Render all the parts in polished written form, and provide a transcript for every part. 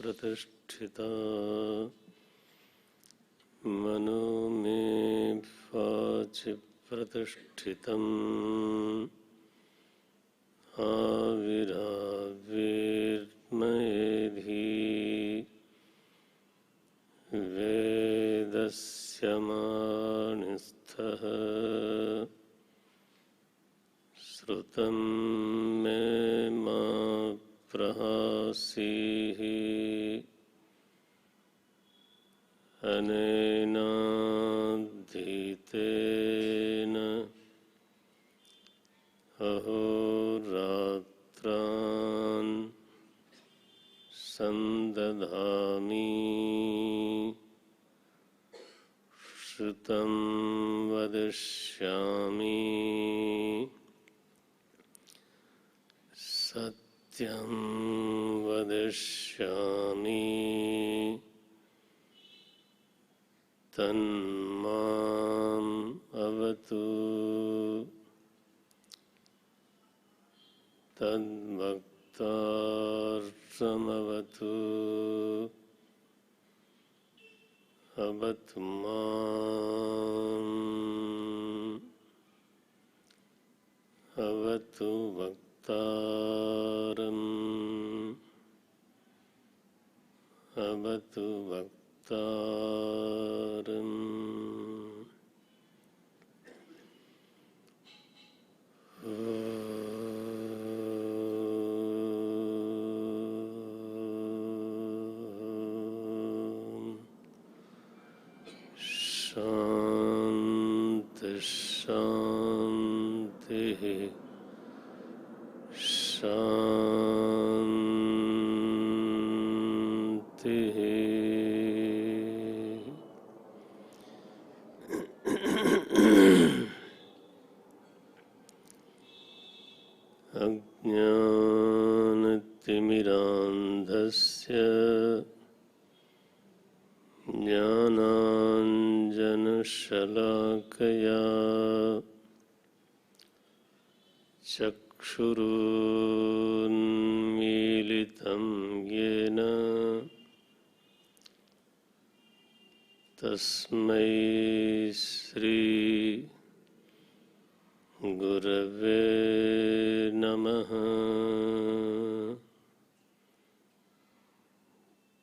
प्रतिष्ठिता मनो मे वाचि प्रतिष्ठितम् आविराविर्मयेधि वेदस्य मानिस्थः श्रुतं मे मा प्रहासीः अनेनाधीतेन अहोरात्रान् संदधामि श्रुतं वदिष्यामि सत्यं वदिष्यामि तन्माम् अवतु तद्भक्तार्थमवतु अवतु माम् अवतु भक्तारम् अवतु भक्तारम् शांति शांति शांति। अज्ञानतिमिरान्धस्य ज्ञानाञ्जनशलाकया चक्षुरुन्मीलितं येन तस्मै श्री गुरवे नमः।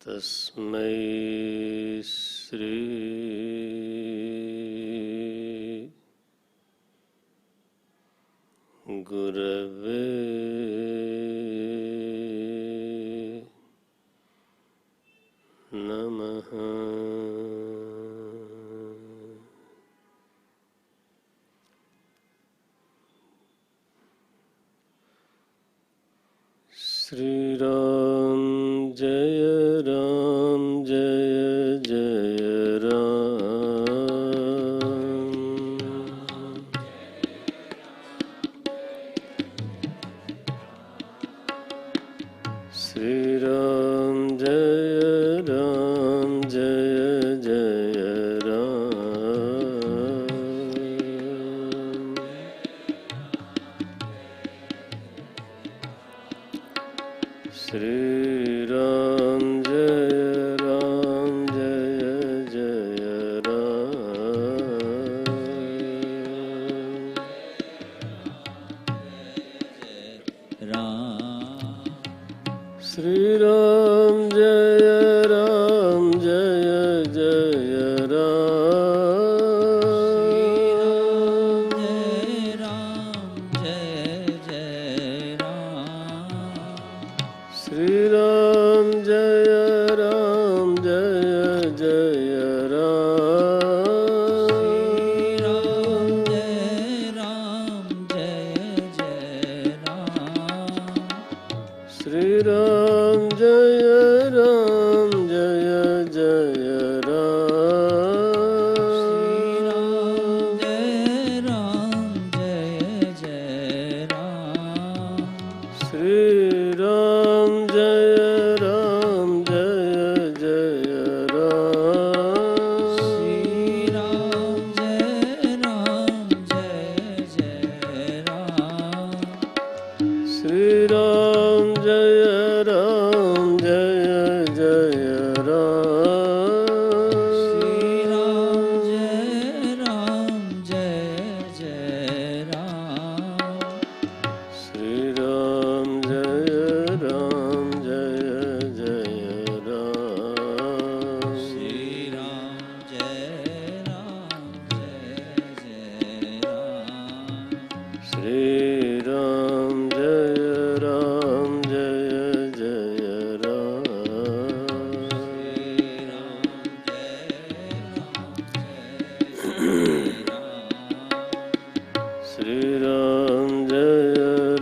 तस्मै श्री गुरवे नमः। श्री राम जय राम जय जय राम। श्री राम जय राम जय जय राम। श्री राम जय राम जय जय राम। श्री राम जय राम जय जय राम। जय राम जय जय राम। श्री राम जय जय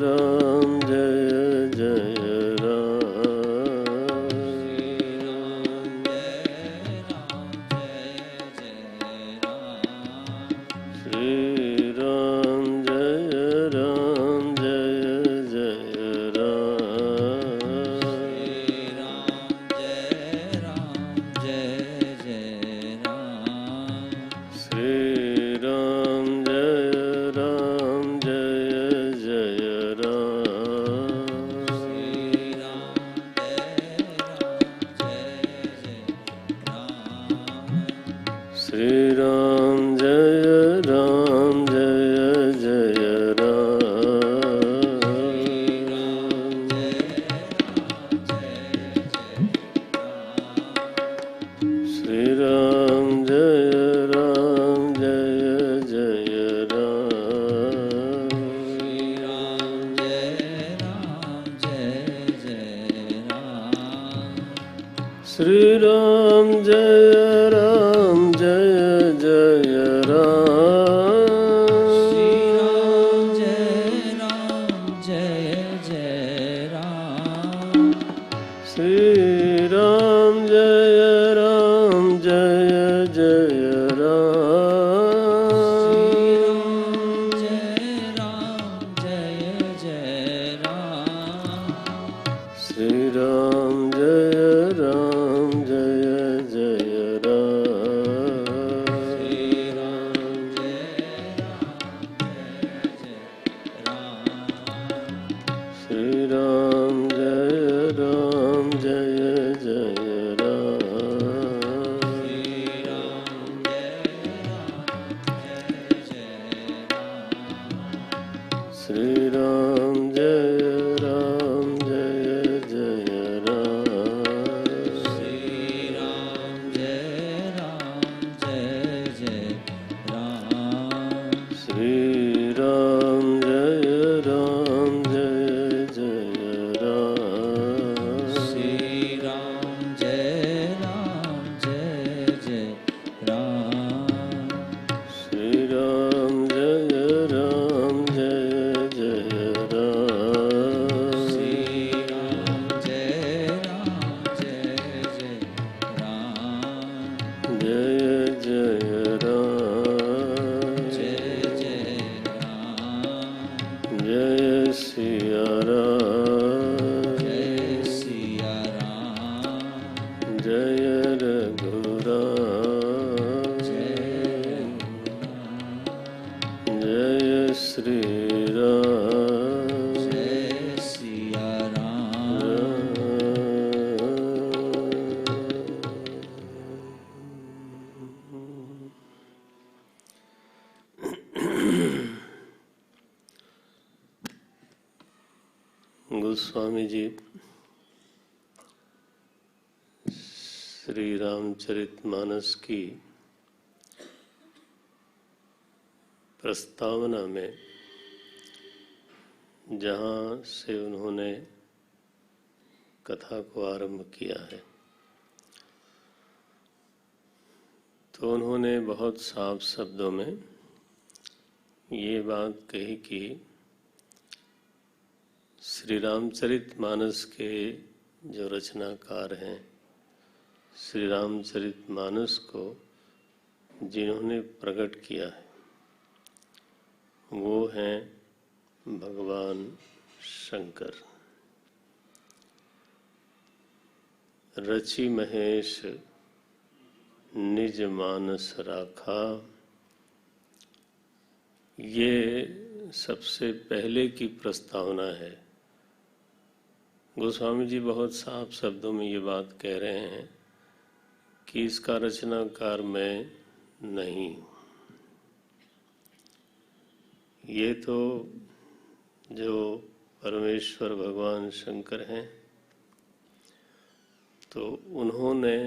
श्री राम जय जय राम श्री राम जय जय राम श्री राम जय जय राम श्री राम गोस्वामी जी श्री रामचरितमानस की प्रस्तावना में जहाँ से उन्होंने कथा को आरंभ किया है तो उन्होंने बहुत साफ शब्दों में ये बात कही कि श्री रामचरितमानस के जो रचनाकार हैं, श्री रामचरितमानस को जिन्होंने प्रकट किया है वो हैं भगवान शंकर। रचि महेश निज मानस राखा, ये सबसे पहले की प्रस्तावना है। गोस्वामी जी बहुत साफ शब्दों में ये बात कह रहे हैं कि इसका रचनाकार मैं नहीं, ये तो जो परमेश्वर भगवान शंकर हैं तो उन्होंने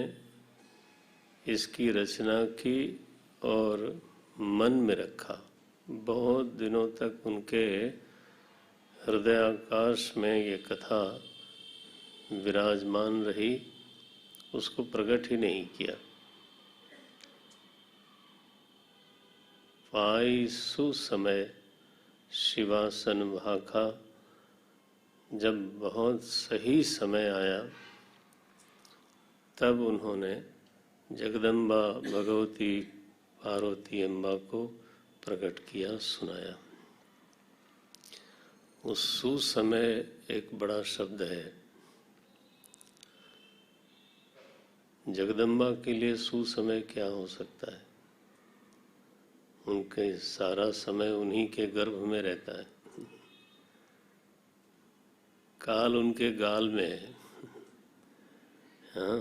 इसकी रचना की और मन में रखा। बहुत दिनों तक उनके हृदयाकाश में ये कथा विराजमान रही, उसको प्रकट ही नहीं किया। पाई सुसमय शिवासन भाखा, जब बहुत सही समय आया तब उन्होंने जगदम्बा भगवती पार्वती अम्बा को प्रकट किया, सुनाया। उस सुसमय एक बड़ा शब्द है। जगदम्बा के लिए सुसमय क्या हो सकता है? उनके सारा समय उन्हीं के गर्भ में रहता है, काल उनके गाल में है। हाँ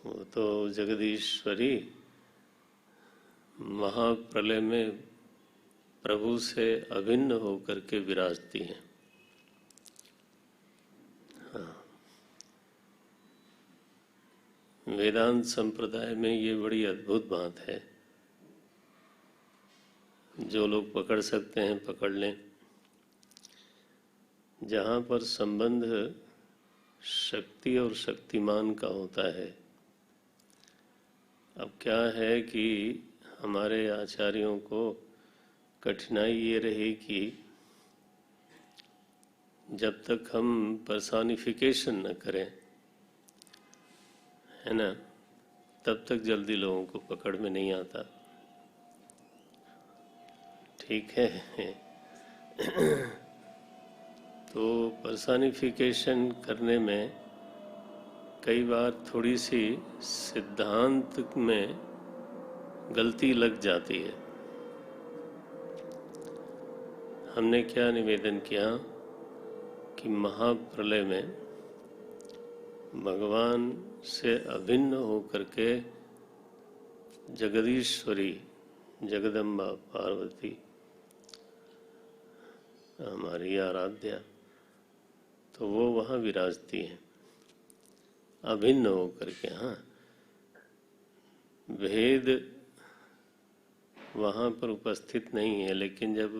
वो तो जगदीश्वरी महाप्रलय में प्रभु से अभिन्न होकर के विराजती हैं। हाँ, वेदांत संप्रदाय में ये बड़ी अद्भुत बात है। जो लोग पकड़ सकते हैं पकड़ लें। जहाँ पर संबंध शक्ति और शक्तिमान का होता है। अब क्या है कि हमारे आचार्यों को कठिनाई ये रही कि जब तक हम पर्सोनिफिकेशन न करें, है ना, तब तक जल्दी लोगों को पकड़ में नहीं आता। ठीक है। तो पर्सोनिफिकेशन करने में कई बार थोड़ी सी सिद्धांत में गलती लग जाती है। हमने क्या निवेदन किया कि महाप्रलय में भगवान से अभिन्न होकर के जगदीश्वरी जगदम्बा पार्वती हमारी आराध्या, तो वो वहाँ विराजती हैं अभिन्न होकर के। हाँ, भेद वहाँ पर उपस्थित नहीं है, लेकिन जब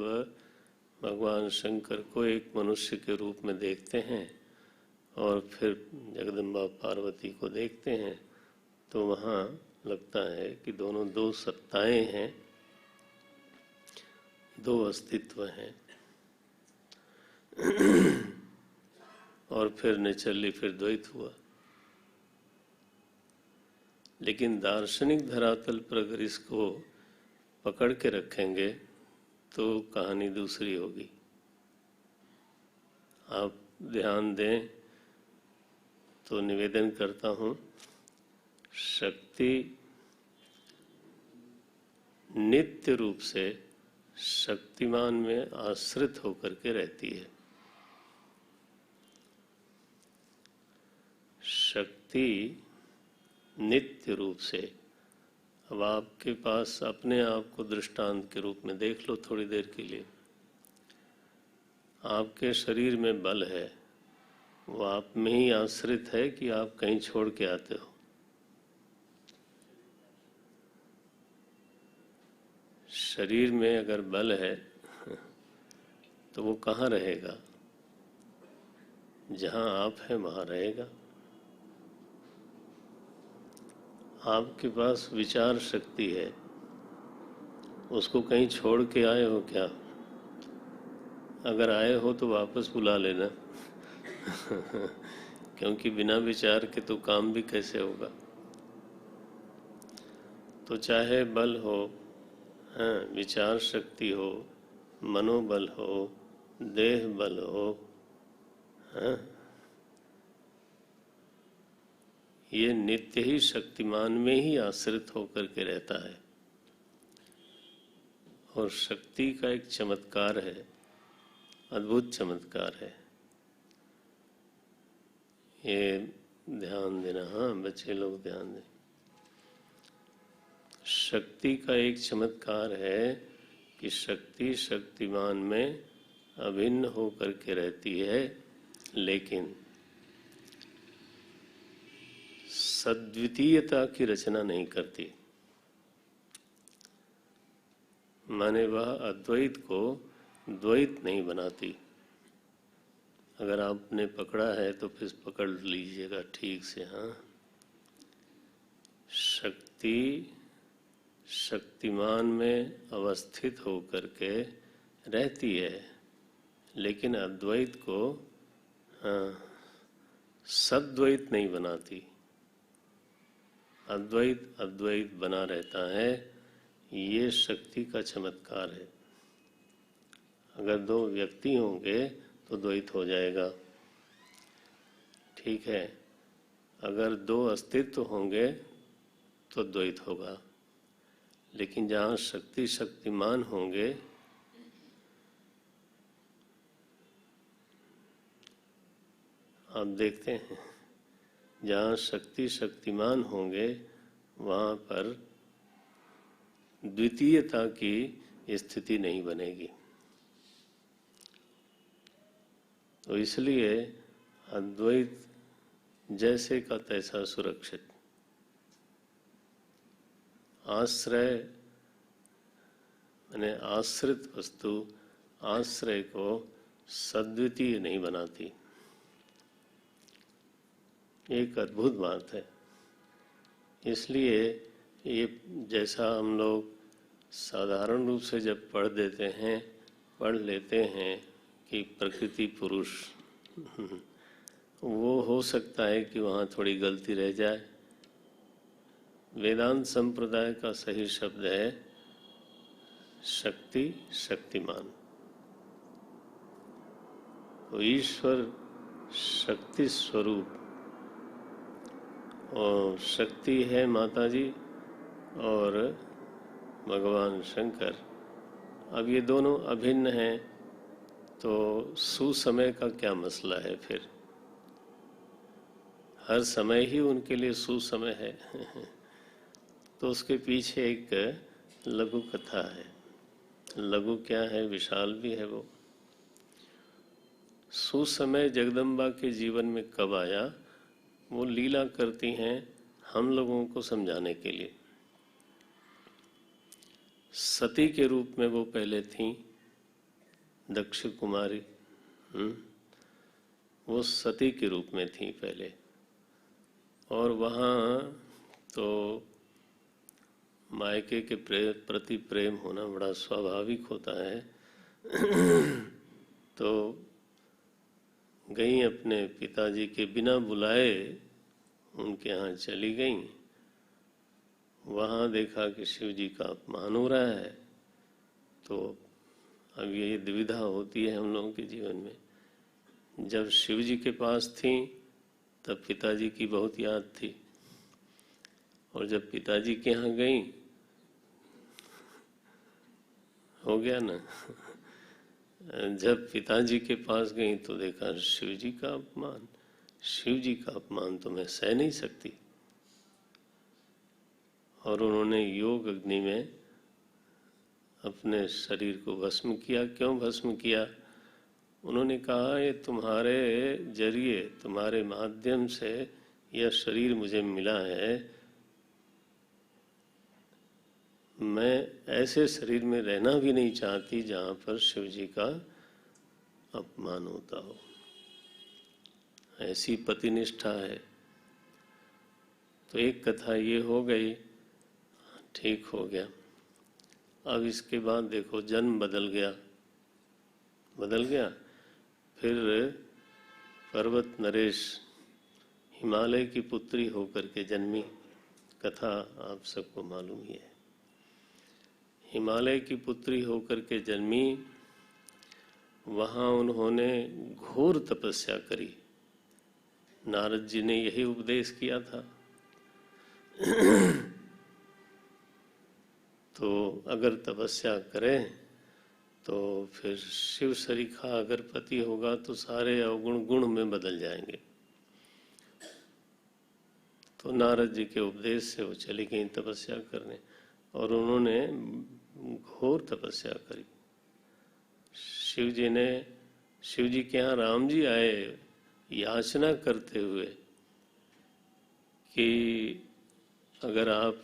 भगवान शंकर को एक मनुष्य के रूप में देखते हैं और फिर जगदम्बा पार्वती को देखते हैं तो वहाँ लगता है कि दोनों दो सत्ताएं हैं, दो अस्तित्व हैं। और फिर निचली फिर द्वैत हुआ। लेकिन दार्शनिक धरातल पर अगर इसको पकड़ के रखेंगे तो कहानी दूसरी होगी। आप ध्यान दें तो निवेदन करता हूँ, शक्ति नित्य रूप से शक्तिमान में आश्रित होकर के रहती है। शक्ति नित्य रूप से, अब आपके पास अपने आप को दृष्टांत के रूप में देख लो थोड़ी देर के लिए। आपके शरीर में बल है, वो आप में ही आश्रित है कि आप कहीं छोड़ के आते हो। शरीर में अगर बल है तो वो कहाँ रहेगा? जहाँ आप हैं वहाँ रहेगा। आपके पास विचार शक्ति है, उसको कहीं छोड़ के आए हो क्या? अगर आए हो तो वापस बुला लेना। क्योंकि बिना विचार के तो काम भी कैसे होगा। तो चाहे बल हो, हाँ, विचार शक्ति हो, मनोबल हो, देह बल हो, हाँ, ये नित्य ही शक्तिमान में ही आश्रित होकर के रहता है। और शक्ति का एक चमत्कार है, अद्भुत चमत्कार है। ये ध्यान देना, हाँ बच्चे लोग ध्यान दें। शक्ति का एक चमत्कार है कि शक्ति शक्तिमान में अभिन्न होकर के रहती है, लेकिन सद्वितीयता की रचना नहीं करती। माने वह अद्वैत को द्वैत नहीं बनाती। अगर आपने पकड़ा है तो फिर पकड़ लीजिएगा ठीक से। हाँ, शक्ति शक्तिमान में अवस्थित होकर के रहती है, लेकिन अद्वैत को सद्वैत नहीं बनाती। अद्वैत अद्वैत बना रहता है, ये शक्ति का चमत्कार है। अगर दो व्यक्ति होंगे तो द्वैत हो जाएगा, ठीक है। अगर दो अस्तित्व होंगे तो द्वैत होगा, लेकिन जहाँ शक्ति शक्तिमान होंगे, आप देखते हैं जहाँ शक्ति शक्तिमान होंगे वहाँ पर द्वितीयता की स्थिति नहीं बनेगी। तो इसलिए अद्वैत जैसे का तैसा सुरक्षित। आश्रय यानी आश्रित वस्तु आश्रय को सद्वितीय नहीं बनाती। एक अद्भुत बात है। इसलिए ये जैसा हम लोग साधारण रूप से जब पढ़ लेते हैं कि प्रकृति पुरुष, वो हो सकता है कि वहाँ थोड़ी गलती रह जाए। वेदांत संप्रदाय का सही शब्द है शक्ति शक्तिमान। तो ईश्वर शक्ति स्वरूप और शक्ति है माता जी और भगवान शंकर। अब ये दोनों अभिन्न हैं, तो सुसमय का क्या मसला है फिर? हर समय ही उनके लिए सुसमय है। तो उसके पीछे एक लघु कथा है। लघु क्या है, विशाल भी है वो। सुसमय जगदम्बा के जीवन में कब आया, वो लीला करती हैं हम लोगों को समझाने के लिए। सती के रूप में वो पहले थीं, दक्ष कुमारी। वो सती के रूप में थीं पहले, और वहाँ तो मायके के प्रति प्रेम होना बड़ा स्वाभाविक होता है। तो गई अपने पिताजी के बिना बुलाए उनके यहाँ चली गई। वहाँ देखा कि शिव जी का अपमान हो रहा है। तो अब ये दुविधा होती है हम लोगों के जीवन में। जब शिव जी के पास थी तब पिताजी की बहुत याद थी, और जब पिताजी के यहाँ गई, हो गया ना। जब पिताजी के पास गई तो देखा शिव जी का अपमान। शिव जी का अपमान तो मैं सह नहीं सकती। और उन्होंने योग अग्नि में अपने शरीर को भस्म किया। क्यों भस्म किया? उन्होंने कहा ये तुम्हारे जरिए, तुम्हारे माध्यम से यह शरीर मुझे मिला है। मैं ऐसे शरीर में रहना भी नहीं चाहती जहाँ पर शिव जी का अपमान होता हो। ऐसी पतिनिष्ठा है। तो एक कथा ये हो गई, ठीक हो गया। अब इसके बाद देखो जन्म बदल गया। फिर पर्वत नरेश हिमालय की पुत्री होकर के जन्मी। कथा आप सबको मालूम ही है। हिमालय की पुत्री होकर के जन्मी। वहाँ उन्होंने घोर तपस्या करी। नारद जी ने यही उपदेश किया था। तो अगर तपस्या करें तो फिर शिव सरीखा अगर पति होगा तो सारे अवगुण गुण में बदल जाएंगे। तो नारद जी के उपदेश से वो चली गई तपस्या करने, और उन्होंने घोर तपस्या करी। शिव जी के यहाँ राम जी आए याचना करते हुए कि अगर आप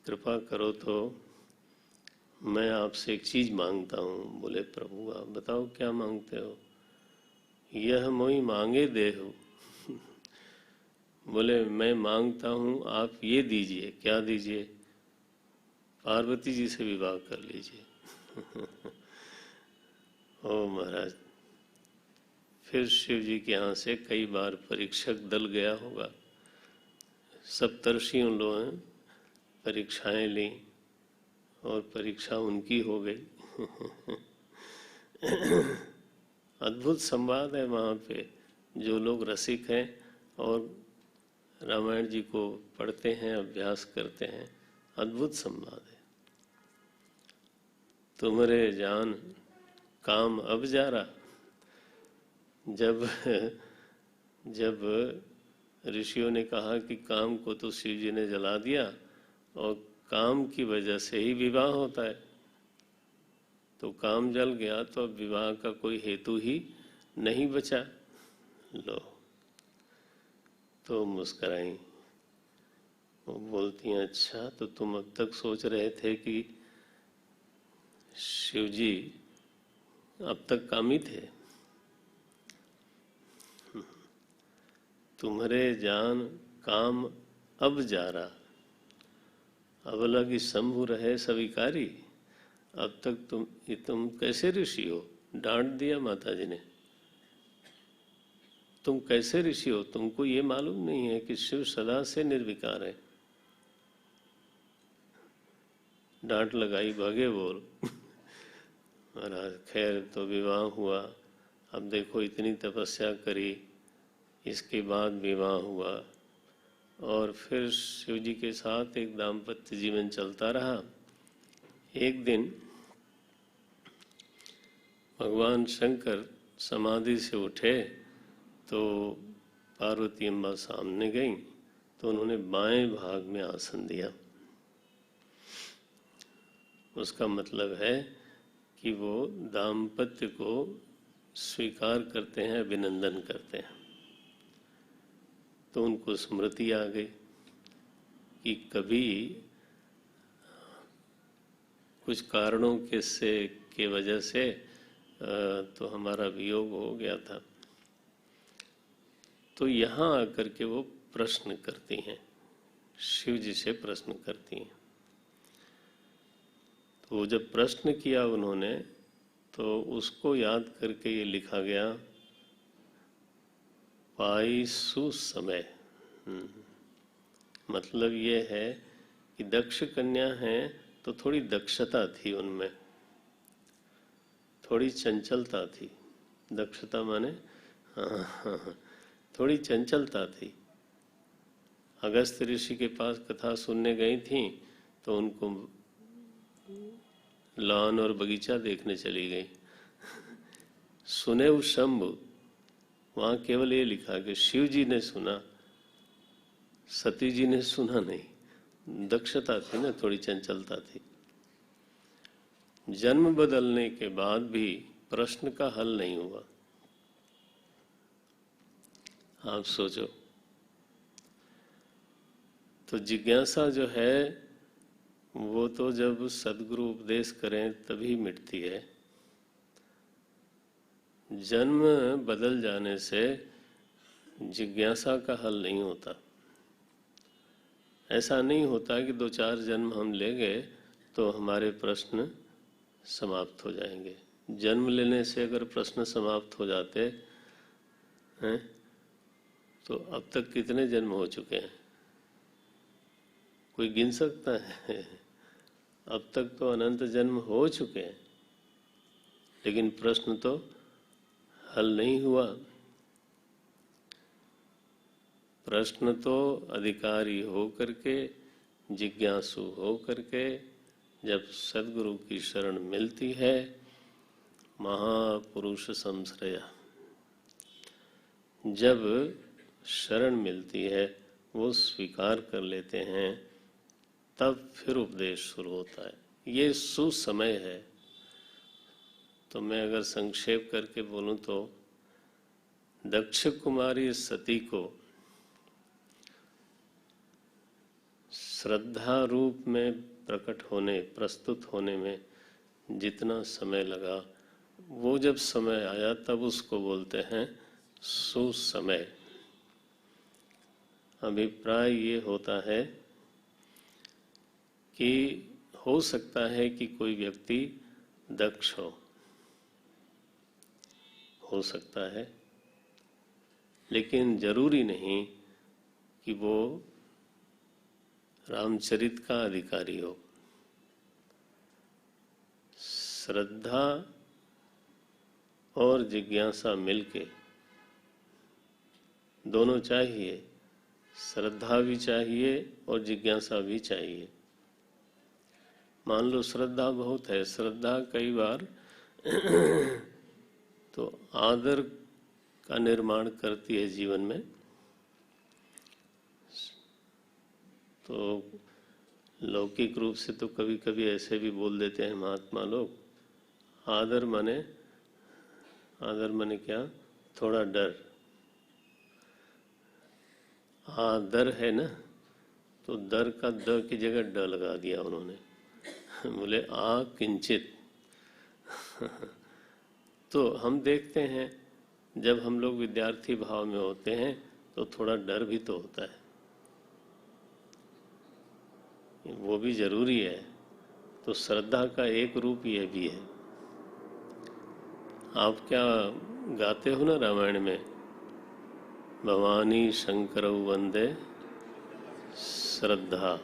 कृपा करो तो मैं आपसे एक चीज मांगता हूँ। बोले प्रभु आप बताओ क्या मांगते हो? यह मोई मांगे देहु। बोले मैं मांगता हूँ आप ये दीजिए। क्या दीजिए? पार्वती जी से विवाह कर लीजिए। ओ महाराज, फिर शिव जी के यहाँ से कई बार परीक्षक दल गया होगा, सप्तर्षियों लोगों ने परीक्षाएं ली और परीक्षा उनकी हो गई। अद्भुत संवाद है वहाँ पे। जो लोग रसिक हैं और रामायण जी को पढ़ते हैं, अभ्यास करते हैं, अद्भुत संवाद है। तुम्हारे जान काम अब जा रहा। जब ऋषियों ने कहा कि काम को तो शिव जी ने जला दिया और काम की वजह से ही विवाह होता है, तो काम जल गया तो अब विवाह का कोई हेतु ही नहीं बचा। लो, तो मुस्कराई। वो बोलती हैं, अच्छा तो तुम अब तक सोच रहे थे कि शिव जी अब तक कामी थे। तुम्हारे जान काम अब जा रहा। अब लगी शंभु रहे स्वीकारी। अब तक तुम कैसे ऋषि हो? डांट दिया माता जी ने। तुम कैसे ऋषि हो? तुमको ये मालूम नहीं है कि शिव सदा से निर्विकार है। डांट लगाई, भागे बोल। महाराज खैर तो विवाह हुआ। अब देखो इतनी तपस्या करी, इसके बाद विवाह हुआ और फिर शिव जी के साथ एक दाम्पत्य जीवन चलता रहा। एक दिन भगवान शंकर समाधि से उठे तो पार्वती अम्बा सामने गईं, तो उन्होंने बाएं भाग में आसन दिया। उसका मतलब है कि वो दाम्पत्य को स्वीकार करते हैं, अभिनंदन करते हैं। तो उनको स्मृति आ गई कि कभी कुछ कारणों के वजह से तो हमारा वियोग हो गया था। तो यहाँ आकर के वो प्रश्न करती हैं, शिव जी से प्रश्न करती हैं। तो जब प्रश्न किया उन्होंने, तो उसको याद करके ये लिखा गया, पाई सुसमय। मतलब ये है कि दक्ष कन्या है तो थोड़ी दक्षता थी उनमें, थोड़ी चंचलता थी। दक्षता माने हाँ, थोड़ी चंचलता थी। अगस्त ऋषि के पास कथा सुनने गई थी तो उनको लॉन और बगीचा देखने चली गई। सुने उस शंभु, वहां केवल ये लिखा कि शिव जी ने सुना, सती जी ने सुना नहीं। दक्षता थी ना, थोड़ी चंचलता थी। जन्म बदलने के बाद भी प्रश्न का हल नहीं हुआ। आप सोचो, तो जिज्ञासा जो है वो तो जब सद्गुरु उपदेश करें तभी मिटती है। जन्म बदल जाने से जिज्ञासा का हल नहीं होता। ऐसा नहीं होता कि 2-4 जन्म हम ले गए तो हमारे प्रश्न समाप्त हो जाएंगे। जन्म लेने से अगर प्रश्न समाप्त हो जाते हैं तो अब तक कितने जन्म हो चुके हैं? कोई गिन सकता है? अब तक तो अनंत जन्म हो चुके हैं, लेकिन प्रश्न तो हल नहीं हुआ। प्रश्न तो अधिकारी हो करके, जिज्ञासु हो करके जब सद्गुरु की शरण मिलती है, महापुरुष संश्रय, जब शरण मिलती है वो स्वीकार कर लेते हैं, तब फिर उपदेश शुरू होता है। ये सुसमय है। तो मैं अगर संक्षेप करके बोलूं तो दक्ष कुमारी सती को श्रद्धा रूप में प्रकट होने, प्रस्तुत होने में जितना समय लगा, वो जब समय आया तब उसको बोलते हैं सुसमय। अभिप्राय ये होता है कि हो सकता है कि कोई व्यक्ति दक्ष हो सकता है, लेकिन जरूरी नहीं कि वो रामचरित का अधिकारी हो। श्रद्धा और जिज्ञासा मिलके दोनों चाहिए, श्रद्धा भी चाहिए और जिज्ञासा भी चाहिए। मान लो श्रद्धा बहुत है, श्रद्धा कई बार तो आदर का निर्माण करती है जीवन में। तो लौकिक रूप से तो कभी कभी ऐसे भी बोल देते हैं महात्मा लोग, आदर माने क्या, थोड़ा डर। आदर है ना, तो दर का द की जगह ड लगा दिया उन्होंने, बोले आ किंचित। तो हम देखते हैं जब हम लोग विद्यार्थी भाव में होते हैं तो थोड़ा डर भी तो होता है, वो भी जरूरी है। तो श्रद्धा का एक रूप ये भी है। आप क्या गाते हो ना रामायण में, भवानी शंकरौ वंदे श्रद्धा।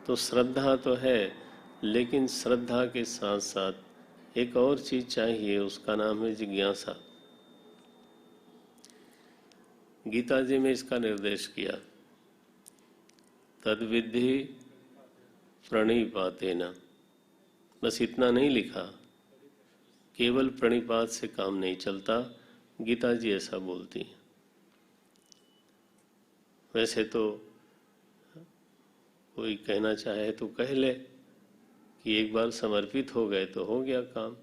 तो श्रद्धा तो है, लेकिन श्रद्धा के साथ साथ एक और चीज चाहिए, उसका नाम है जिज्ञासा। गीता जी में इसका निर्देश किया, तद्विद्धि प्रणिपातेन। बस इतना नहीं लिखा, केवल प्रणिपात से काम नहीं चलता, गीता जी ऐसा बोलती हैं। वैसे तो कोई कहना चाहे तो कह ले कि एक बार समर्पित हो गए तो हो गया काम,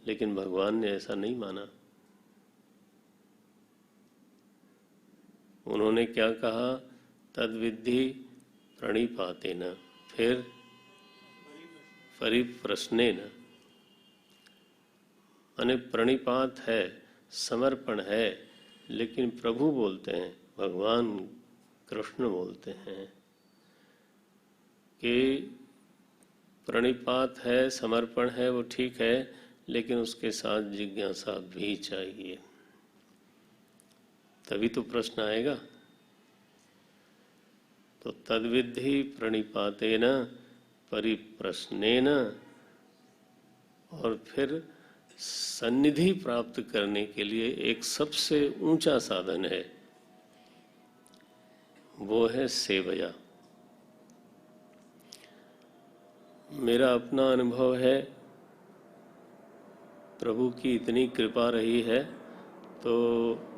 लेकिन भगवान ने ऐसा नहीं माना। उन्होंने क्या कहा, तद्विद्धि प्रणिपातेन, फिर परिप्रश्नेन। माने प्रणिपात है, समर्पण है, लेकिन प्रभु बोलते हैं, भगवान कृष्ण बोलते हैं कि प्रणिपात है, समर्पण है, वो ठीक है, लेकिन उसके साथ जिज्ञासा भी चाहिए, तभी तो प्रश्न आएगा। तो तद्विद्धि प्रणिपातेन परिप्रश्नेन, और फिर सन्निधि प्राप्त करने के लिए एक सबसे ऊंचा साधन है, वो है सेवया। मेरा अपना अनुभव है, प्रभु की इतनी कृपा रही है, तो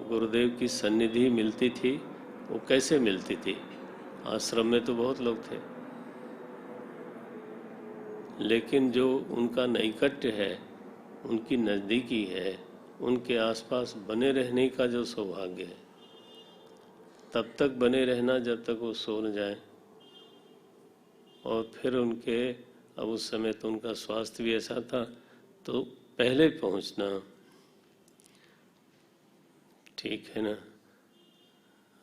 गुरुदेव की सन्निधि मिलती थी। वो कैसे मिलती थी, आश्रम में तो बहुत लोग थे, लेकिन जो उनका नैकट्य है, उनकी नज़दीकी है, उनके आसपास बने रहने का जो सौभाग्य है, तब तक बने रहना जब तक वो सो न जाए, और फिर उनके, अब उस समय तो उनका स्वास्थ्य भी ऐसा था, तो पहले पहुंचना, ठीक है ना।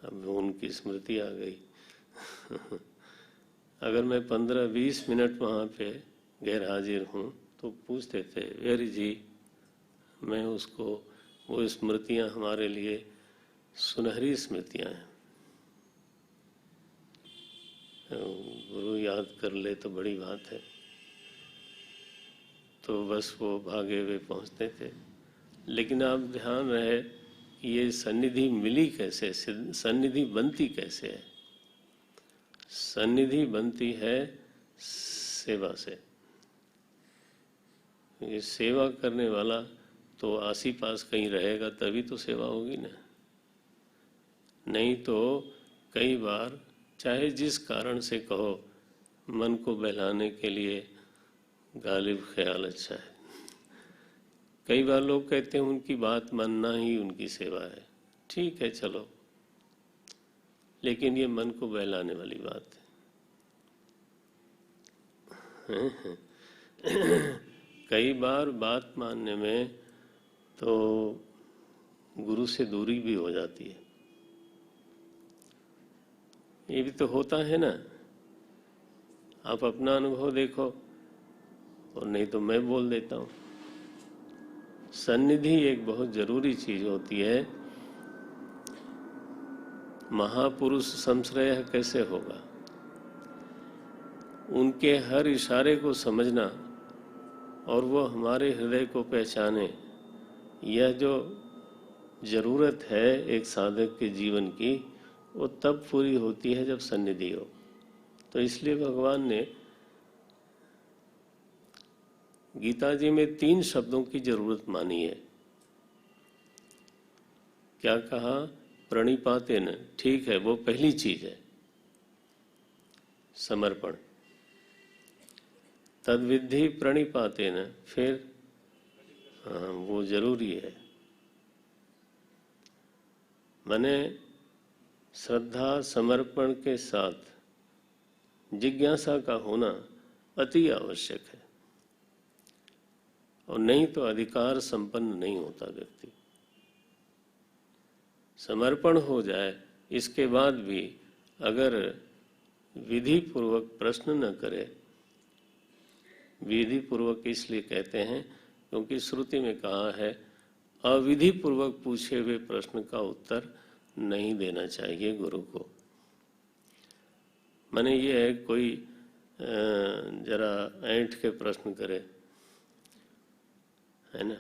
अब उनकी स्मृति आ गई। अगर मैं 15-20 मिनट वहाँ पे गैर हाजिर हूँ तो पूछते थे, वेरी जी, मैं उसको, वो स्मृतियाँ हमारे लिए सुनहरी स्मृतियाँ हैं। गुरु याद कर ले तो बड़ी बात है। तो बस वो भागे हुए पहुँचते थे। लेकिन आप ध्यान रहे कि ये सन्निधि मिली कैसे, सन्निधि बनती कैसे है। सन्निधि बनती है सेवा से। ये सेवा करने वाला तो आसी पास कहीं रहेगा तभी तो सेवा होगी ना, नहीं तो कई बार चाहे जिस कारण से कहो, मन को बहलाने के लिए गालिब ख्याल अच्छा है। कई बार लोग कहते हैं उनकी बात मानना ही उनकी सेवा है, ठीक है चलो, लेकिन ये मन को बहलाने वाली बात है। कई बार बात मानने में तो गुरु से दूरी भी हो जाती है, ये भी तो होता है ना। आप अपना अनुभव देखो, और नहीं तो मैं बोल देता हूँ। सन्निधि एक बहुत जरूरी चीज होती है। महापुरुष संश्रय कैसे होगा? उनके हर इशारे को समझना और वो हमारे हृदय को पहचाने, यह जो जरूरत है एक साधक के जीवन की, वो तब पूरी होती है जब सन्निधि हो। तो इसलिए भगवान ने गीता जी में 3 शब्दों की जरूरत मानी है। क्या कहा? प्रणिपातेन, ठीक है, वो पहली चीज है, समर्पण। तद्विद्धि प्रणिपातेन, फिर हाँ, वो जरूरी है। माने श्रद्धा समर्पण के साथ जिज्ञासा का होना अति आवश्यक है, और नहीं तो अधिकार संपन्न नहीं होता व्यक्ति। समर्पण हो जाए, इसके बाद भी अगर विधि पूर्वक प्रश्न न करे, विधि पूर्वक इसलिए कहते हैं क्योंकि श्रुति में कहा है अविधि पूर्वक पूछे हुए प्रश्न का उत्तर नहीं देना चाहिए गुरु को। माने ये है कोई जरा ऐंठ के प्रश्न करे, है ना,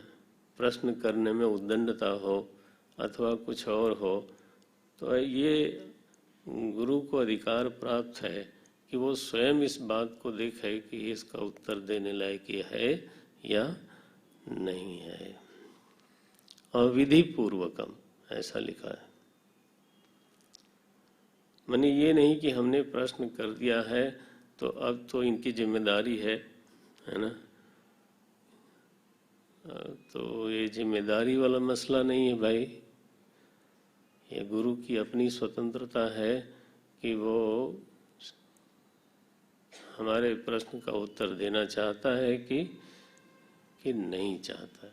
प्रश्न करने में उद्दंडता हो अथवा कुछ और हो, तो ये गुरु को अधिकार प्राप्त है कि वो स्वयं इस बात को देखे कि इसका उत्तर देने लायक ये है या नहीं है। अविधि पूर्वकम ऐसा लिखा है। माने ये नहीं कि हमने प्रश्न कर दिया है तो अब तो इनकी जिम्मेदारी है ना। तो ये जिम्मेदारी वाला मसला नहीं है भाई, ये गुरु की अपनी स्वतंत्रता है कि वो हमारे प्रश्न का उत्तर देना चाहता है कि नहीं चाहता।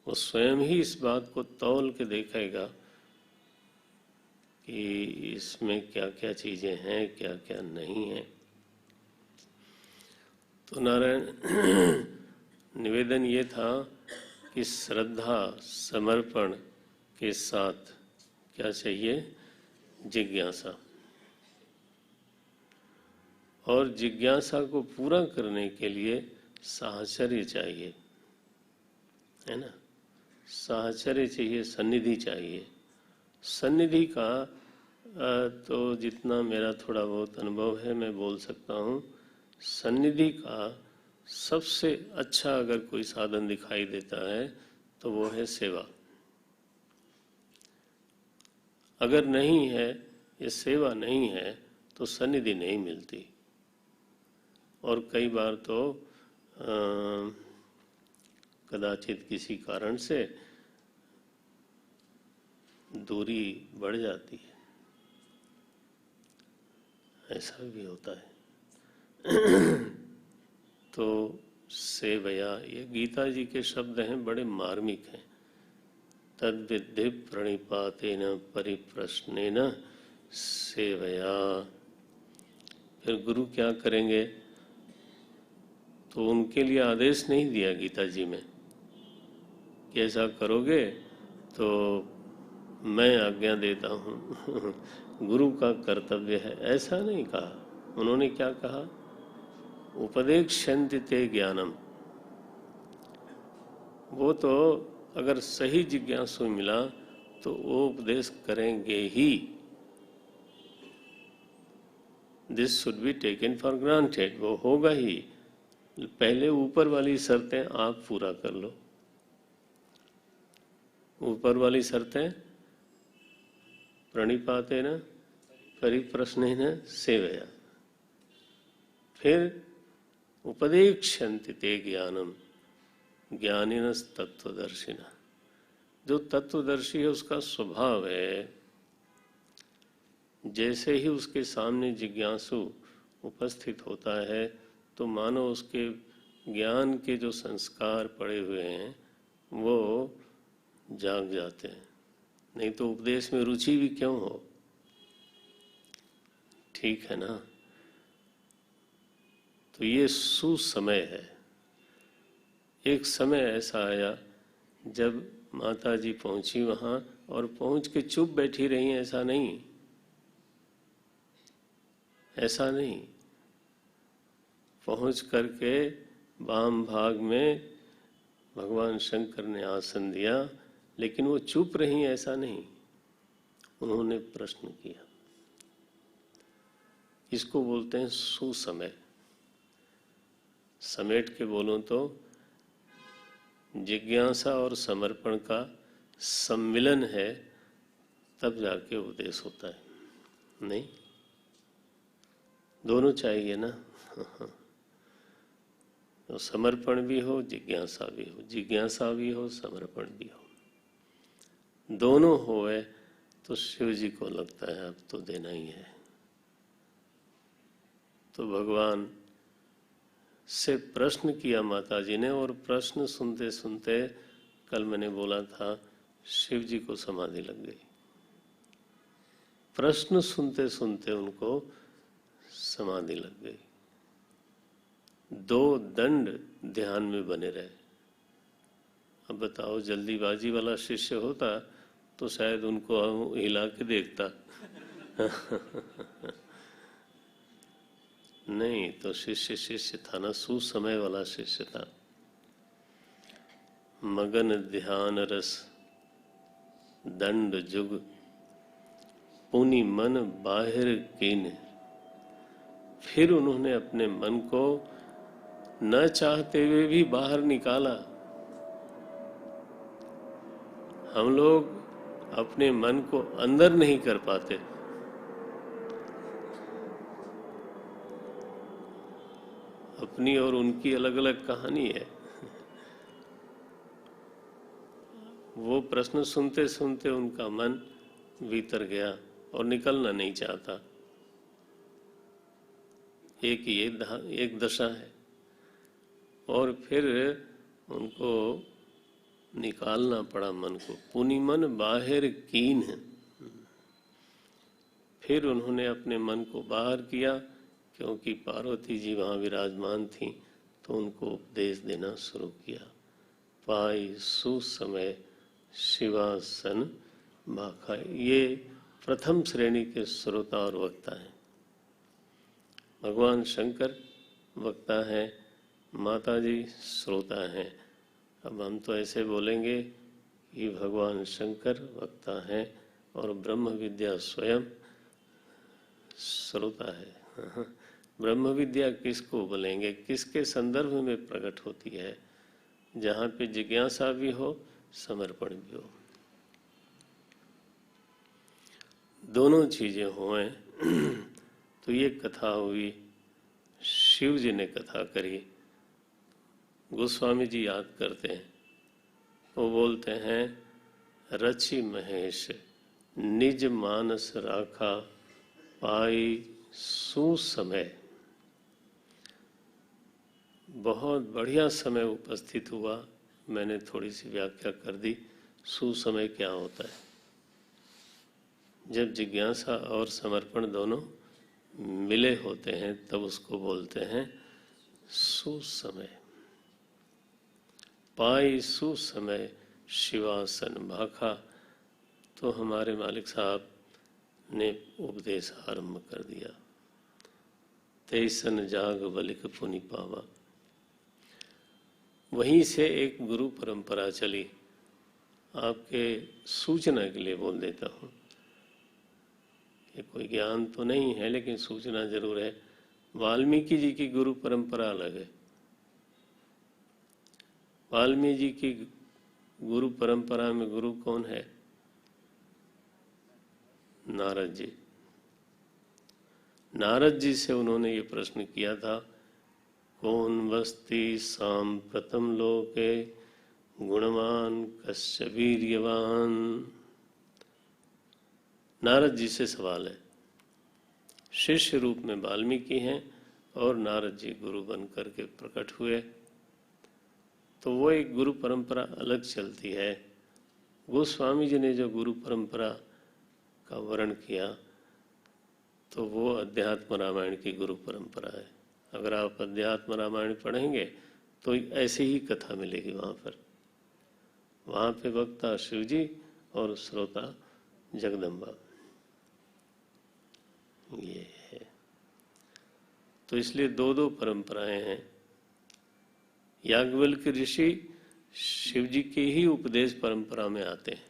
वो स्वयं ही इस बात को तौल के देखेगा कि इसमें क्या क्या चीजें हैं, क्या क्या नहीं है। तो नारायण निवेदन ये था कि श्रद्धा समर्पण के साथ क्या चाहिए? जिज्ञासा। और जिज्ञासा को पूरा करने के लिए साहचर्य चाहिए, है ना। साहचर्य चाहिए, सन्निधि चाहिए। सन्निधि का तो जितना मेरा थोड़ा बहुत अनुभव है मैं बोल सकता हूँ, सन्निधि का सबसे अच्छा अगर कोई साधन दिखाई देता है तो वो है सेवा। अगर नहीं है, ये सेवा नहीं है, तो सन्निधि नहीं मिलती। और कई बार तो कदाचित किसी कारण से दूरी बढ़ जाती है, ऐसा भी होता है। तो सेवया, ये गीता जी के शब्द हैं, बड़े मार्मिक हैं। तद्विद्धि प्रणिपातेन परिप्रश्नेन सेवया। फिर गुरु क्या करेंगे? तो उनके लिए आदेश नहीं दिया गीता जी में कि ऐसा करोगे तो मैं आज्ञा देता हूँ। गुरु का कर्तव्य है, ऐसा नहीं कहा। उन्होंने क्या कहा? उपदेक्षन्ति ते ज्ञानम। वो तो अगर सही जिज्ञासु मिला तो वो उपदेश करेंगे ही। This should be taken for granted, वो होगा ही। पहले ऊपर वाली शर्तें आप पूरा कर लो। ऊपर वाली शर्तें प्रणिपातेन परिप्रश्नेन सेवया। फिर उपदेक्षन्ति ते ज्ञानम ज्ञानिनस् तत्वदर्शिना। जो तत्वदर्शी है उसका स्वभाव है, जैसे ही उसके सामने जिज्ञासु उपस्थित होता है तो मानो उसके ज्ञान के जो संस्कार पड़े हुए हैं वो जाग जाते हैं। नहीं तो उपदेश में रुचि भी क्यों हो, ठीक है ना। तो ये सुसमय है। एक समय ऐसा आया जब माता जी पहुंची वहां और पहुंच के चुप बैठी रही, ऐसा नहीं, ऐसा नहीं, पहुंच करके वाम भाग में भगवान शंकर ने आसन दिया, लेकिन वो चुप रही, ऐसा नहीं, उन्होंने प्रश्न किया। इसको बोलते हैं सुसमय। समेट के बोलूं तो जिज्ञासा और समर्पण का सम्मिलन है, तब जाके उपदेश होता है। नहीं, दोनों चाहिए ना। तो समर्पण भी हो, जिज्ञासा भी हो, जिज्ञासा भी हो, समर्पण भी हो, दोनों होए तो शिव जी को लगता है अब तो देना ही है। तो भगवान से प्रश्न किया माता जी ने, और प्रश्न सुनते सुनते, कल मैंने बोला था, शिव जी को समाधि लग गई। प्रश्न सुनते सुनते उनको समाधि लग गई। 2 दंड ध्यान में बने रहे। अब बताओ, जल्दीबाजी वाला शिष्य होता तो शायद उनको हिला के देखता। नहीं, तो शिष्य शिष्य था ना, सुसमय वाला शिष्य था। मगन ध्यान रस दंड जुग पुनि मन बाहिर कीन। फिर उन्होंने अपने मन को न चाहते हुए भी बाहर निकाला। हम लोग अपने मन को अंदर नहीं कर पाते। अपनी और उनकी अलग अलग कहानी है। वो प्रश्न सुनते सुनते उनका मन भीतर गया और निकलना नहीं चाहता। एक दशा है, और फिर उनको निकालना पड़ा मन को। पुनि मन बाहर कीन। फिर उन्होंने अपने मन को बाहर किया, क्योंकि पार्वती जी वहाँ विराजमान थी, तो उनको उपदेश देना शुरू किया। पाई सुसमय शिवासन भाखा। ये प्रथम श्रेणी के श्रोता और वक्ता हैं। भगवान शंकर वक्ता हैं, माता जी श्रोता हैं। अब हम तो ऐसे बोलेंगे कि भगवान शंकर वक्ता हैं और ब्रह्म विद्या स्वयं श्रोता है। ब्रह्म विद्या किसको बोलेंगे, किसके संदर्भ में प्रकट होती है? जहाँ पे जिज्ञासा भी हो, समर्पण भी हो, दोनों चीजें हों। तो ये कथा हुई, शिव जी ने कथा करी। गोस्वामी जी याद करते हैं, वो बोलते हैं, रचि महेश निज मानस राखा पाई सुसमय। बहुत बढ़िया समय उपस्थित हुआ। मैंने थोड़ी सी व्याख्या कर दी। सुसमय क्या होता है? जब जिज्ञासा और समर्पण दोनों मिले होते हैं, तब उसको बोलते हैं सुसमय। पाई सुसमय शिवासन भाखा। तो हमारे मालिक साहब ने उपदेश आरंभ कर दिया। तैसन जाग बलिक पुनि पावा। वहीं से एक गुरु परंपरा चली। आपके सूचना के लिए बोल देता हूँ, ये कोई ज्ञान तो नहीं है, लेकिन सूचना जरूर है। वाल्मीकि जी की गुरु परंपरा अलग है। वाल्मीकि जी की गुरु परंपरा में गुरु कौन है? नारद जी। नारद जी से उन्होंने ये प्रश्न किया था, कौन वस्ति सांप्रतम लोके गुणवान कस्य वीर्यवान। नारद जी से सवाल है। शिष्य रूप में वाल्मीकि हैं और नारद जी गुरु बन करके प्रकट हुए। तो वो एक गुरु परंपरा अलग चलती है। गोस्वामी जी ने जो गुरु परंपरा का वर्णन किया, तो वो अध्यात्म रामायण की गुरु परंपरा है। अगर आप अध्यात्म रामायण पढ़ेंगे तो ऐसी ही कथा मिलेगी वहाँ पर। वहाँ पे वक्ता शिव जी और श्रोता जगदम्बा, ये है। तो इसलिए दो दो परंपराएं हैं। याज्ञवल्क्य ऋषि शिव जी के ही उपदेश परंपरा में आते हैं,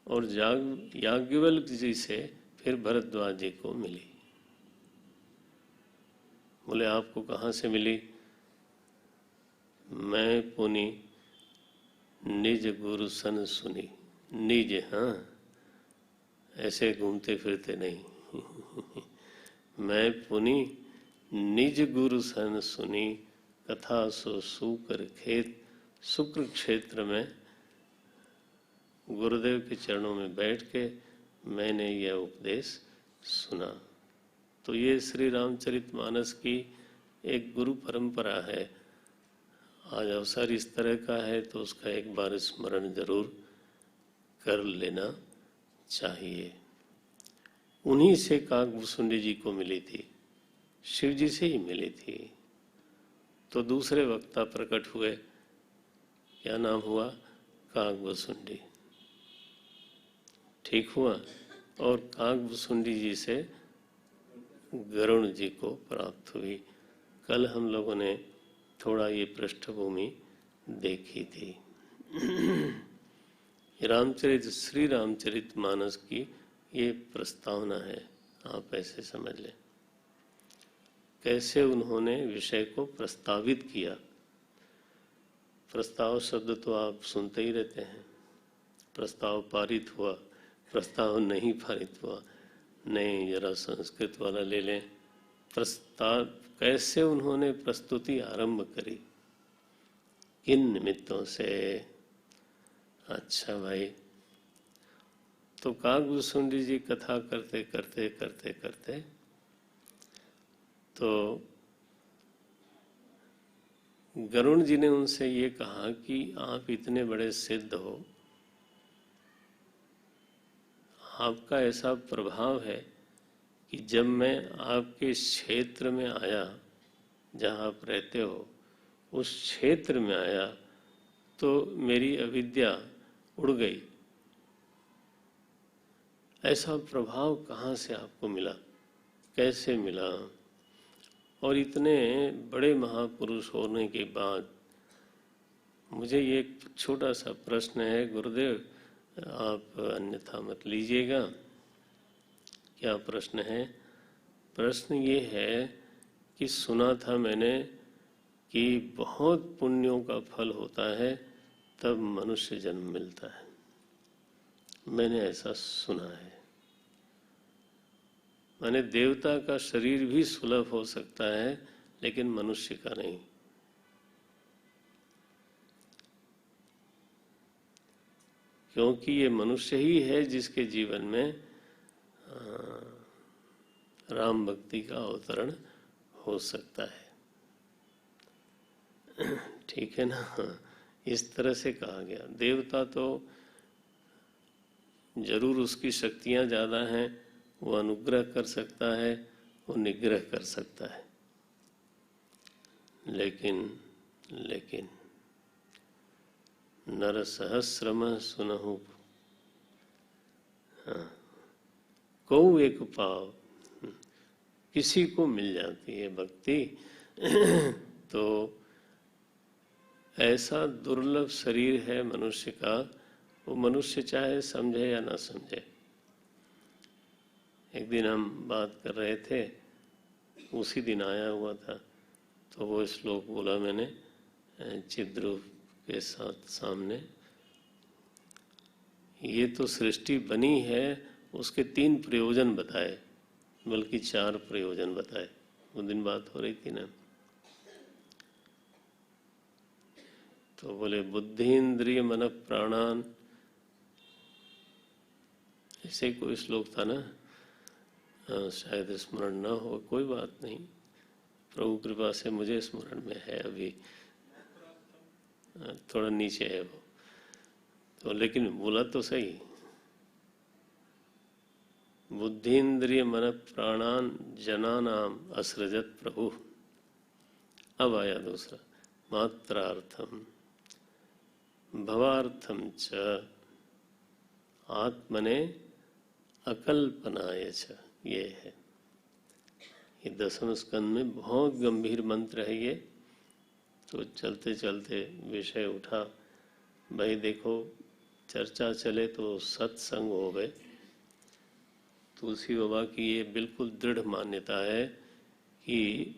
और याज्ञवल्क्य जी से फिर भरद्वाज जी को मिली। बोले आपको कहाँ से मिली? मैं पुनि निज गुरु सन सुनी। निज, हाँ, ऐसे घूमते फिरते नहीं। मैं पुनि निज गुरु सन सुनी, कथा सो सूकर खेत। शुक्र क्षेत्र में गुरुदेव के चरणों में बैठ के मैंने यह उपदेश सुना। तो ये श्री रामचरितमानस की एक गुरु परंपरा है। आज अवसर इस तरह का है तो उसका एक बार स्मरण जरूर कर लेना चाहिए। उन्हीं से काकभूषुंडी जी को मिली थी, शिव जी से ही मिली थी। तो दूसरे वक्ता प्रकट हुए, क्या नाम हुआ? काकभूषुंडी। ठीक हुआ। और काकभूषुंडी जी से गरुण जी को प्राप्त हुई। कल हम लोगों ने थोड़ा ये पृष्ठभूमि देखी थी। श्री रामचरितमानस की ये प्रस्तावना है, आप ऐसे समझ लें कैसे उन्होंने विषय को प्रस्तावित किया। प्रस्ताव शब्द तो आप सुनते ही रहते हैं। प्रस्ताव पारित हुआ, प्रस्ताव नहीं पारित हुआ। नहीं, जरा संस्कृत वाला ले लें। प्रस्ताव कैसे उन्होंने प्रस्तुति आरंभ करी, किन निमित्तों से। अच्छा भाई, तो काकभूषुंडी जी कथा करते करते करते करते तो गरुण जी ने उनसे ये कहा कि आप इतने बड़े सिद्ध हो, आपका ऐसा प्रभाव है कि जब मैं आपके क्षेत्र में आया, जहाँ आप रहते हो उस क्षेत्र में आया, तो मेरी अविद्या उड़ गई। ऐसा प्रभाव कहाँ से आपको मिला, कैसे मिला? और इतने बड़े महापुरुष होने के बाद मुझे ये एक छोटा सा प्रश्न है, गुरुदेव आप अन्यथा मत लीजिएगा। क्या प्रश्न है? प्रश्न ये है कि सुना था मैंने कि बहुत पुण्यों का फल होता है तब मनुष्य जन्म मिलता है। मैंने ऐसा सुना है। माने देवता का शरीर भी सुलभ हो सकता है लेकिन मनुष्य का नहीं। क्योंकि ये मनुष्य ही है जिसके जीवन में राम भक्ति का अवतरण हो सकता है। ठीक है ना? इस तरह से कहा गया। देवता तो जरूर उसकी शक्तियां ज्यादा हैं, वो अनुग्रह कर सकता है, वो निग्रह कर सकता है, लेकिन नर सहस्रम सुनहु, हाँ, को एक पाव, किसी को मिल जाती है भक्ति। तो ऐसा दुर्लभ शरीर है मनुष्य का, वो मनुष्य चाहे समझे या ना समझे। एक दिन हम बात कर रहे थे, उसी दिन आया हुआ था, तो वो श्लोक बोला मैंने चिद्रूप के साथ सामने। ये तो सृष्टि बनी है, उसके 3 प्रयोजन बताए, बल्कि 4 प्रयोजन बताए। वो दिन बात हो रही थी ना। तो बोले बुद्धि इंद्रिय मन प्राणान, ऐसे कोई श्लोक था ना, शायद स्मरण ना हो, कोई बात नहीं, प्रभु कृपा से मुझे स्मरण में है। अभी थोड़ा नीचे है वो तो, लेकिन बोला तो सही। बुद्धीन्द्रिय मन प्राणान जनानाम असृजत प्रभु। अब आया दूसरा, मात्रार्थम भवार्थम च आत्मने अकल्पनाय च। ये है, ये 10वें स्कंद में बहुत गंभीर मंत्र है ये। तो चलते चलते विषय उठा, भाई देखो चर्चा चले तो सत्संग हो गए। तुलसी बाबा की ये बिल्कुल दृढ़ मान्यता है कि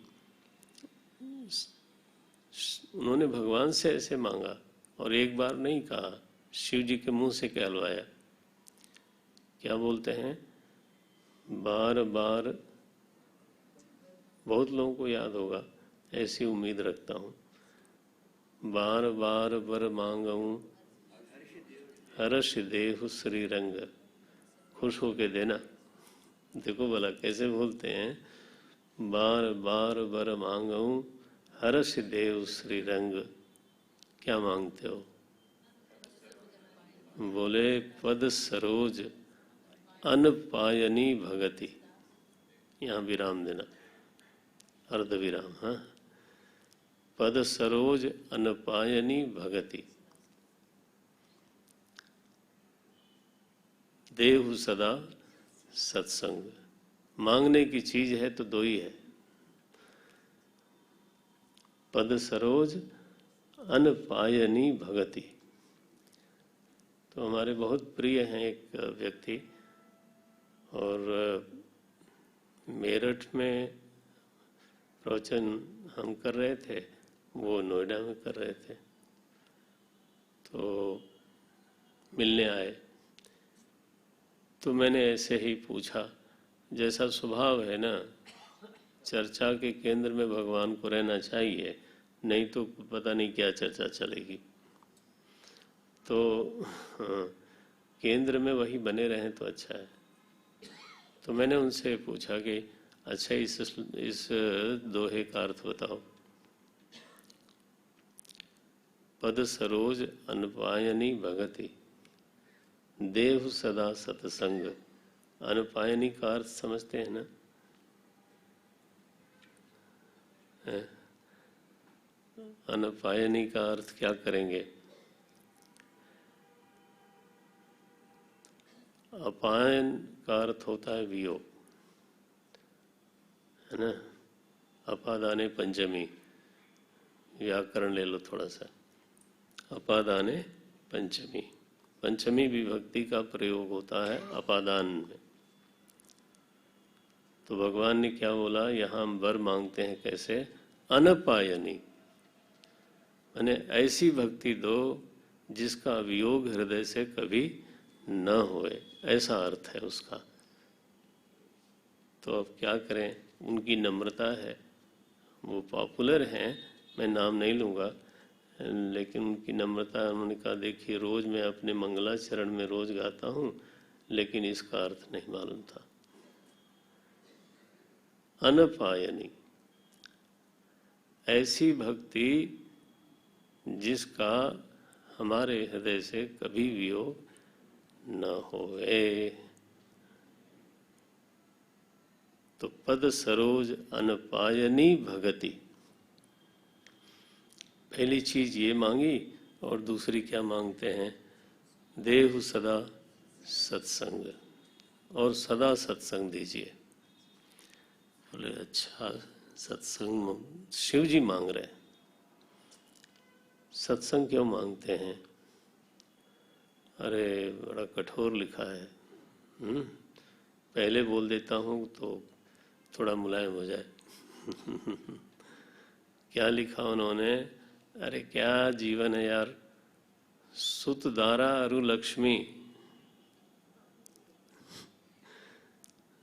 उन्होंने भगवान से ऐसे मांगा और एक बार नहीं कहा, शिव जी के मुंह से कहलवाया। क्या बोलते हैं? बार बार, बहुत लोगों को याद होगा, ऐसी उम्मीद रखता हूँ। बार बार वर मांगूं हर्ष देहु श्री रंग, खुश होके देना। देखो भला कैसे बोलते हैं, बार बार वर मांगूं हर्ष देव श्री रंग। क्या मांगते हो? बोले पद सरोज अनपायनी भगति। यहाँ विराम देना, अर्ध विराम। हाँ, पद सरोज अनपायनी भगति, देहु सदा सत्संग। मांगने की चीज है तो दो ही है, पद सरोज अनपायनी भगति। तो हमारे बहुत प्रिय हैं एक व्यक्ति, और मेरठ में प्रवचन हम कर रहे थे, वो नोएडा में कर रहे थे। तो मिलने आए, तो मैंने ऐसे ही पूछा, जैसा स्वभाव है ना, चर्चा के केंद्र में भगवान को रहना चाहिए, नहीं तो पता नहीं क्या चर्चा चलेगी। तो केंद्र में वही बने रहें तो अच्छा है। तो मैंने उनसे पूछा कि अच्छा इस दोहे का अर्थ बताओ। पद सरोज अनपायनी भगति, देहु सदा सत्संग। अनपायनी का अर्थ समझते हैं ना? अनपायनी का अर्थ क्या करेंगे? अपायन का अर्थ होता है वियोग, है ना? अपादाने पंचमी, व्याकरण ले लो थोड़ा सा। अपादाने पंचमी, पंचमी विभक्ति का प्रयोग होता है अपादान में। तो भगवान ने क्या बोला, यहाँ हम वर मांगते हैं कैसे? अनपायनी, माने ऐसी भक्ति दो जिसका वियोग हृदय से कभी न होए, ऐसा अर्थ है उसका। तो अब क्या करें, उनकी नम्रता है, वो पॉपुलर हैं, मैं नाम नहीं लूँगा, लेकिन उनकी नम्रता। उन्होंने कहा देखिए रोज मैं अपने मंगलाचरण में रोज गाता हूँ, लेकिन इसका अर्थ नहीं मालूम था। अनपायनी, ऐसी भक्ति जिसका हमारे हृदय से कभी वियोग न होए। तो पद सरोज अनपायनी भगति, पहली चीज ये मांगी, और दूसरी क्या मांगते हैं? देहु सदा सत्संग, और सदा सत्संग दीजिए। बोले अच्छा, सत्संग शिव जी मांग रहे हैं, सत्संग क्यों मांगते हैं? अरे बड़ा कठोर लिखा है। पहले बोल देता हूँ तो थोड़ा मुलायम हो जाए। क्या लिखा उन्होंने? अरे क्या जीवन है यार, सुत दारा अरु लक्ष्मी,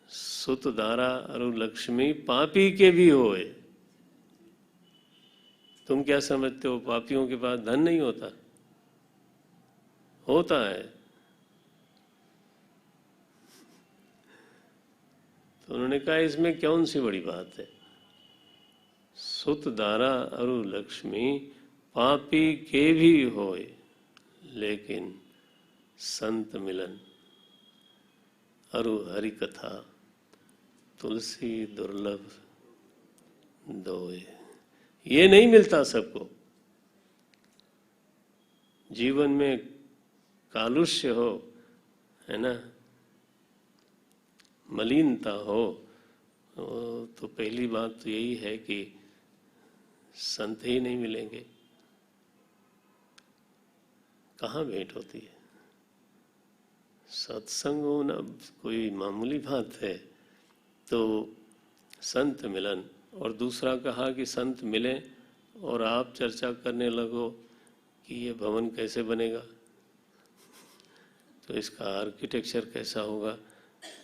सुत दारा अरु लक्ष्मी पापी के भी होए। तुम क्या समझते हो पापियों के पास धन नहीं होता? होता है। तो उन्होंने कहा इसमें कौन सी बड़ी बात है? सुत दारा अरु लक्ष्मी पापी के भी होए, लेकिन संत मिलन अरु हरि कथा तुलसी दुर्लभ दोए। ये नहीं मिलता सबको। जीवन में कालुष्य हो, है ना, मलिनता हो, तो पहली बात तो यही है कि संत ही नहीं मिलेंगे। कहाँ भेंट होती है? सत्संग होना कोई मामूली बात है। तो संत मिलन, और दूसरा कहा कि संत मिले और आप चर्चा करने लगो कि ये भवन कैसे बनेगा, तो इसका आर्किटेक्चर कैसा होगा,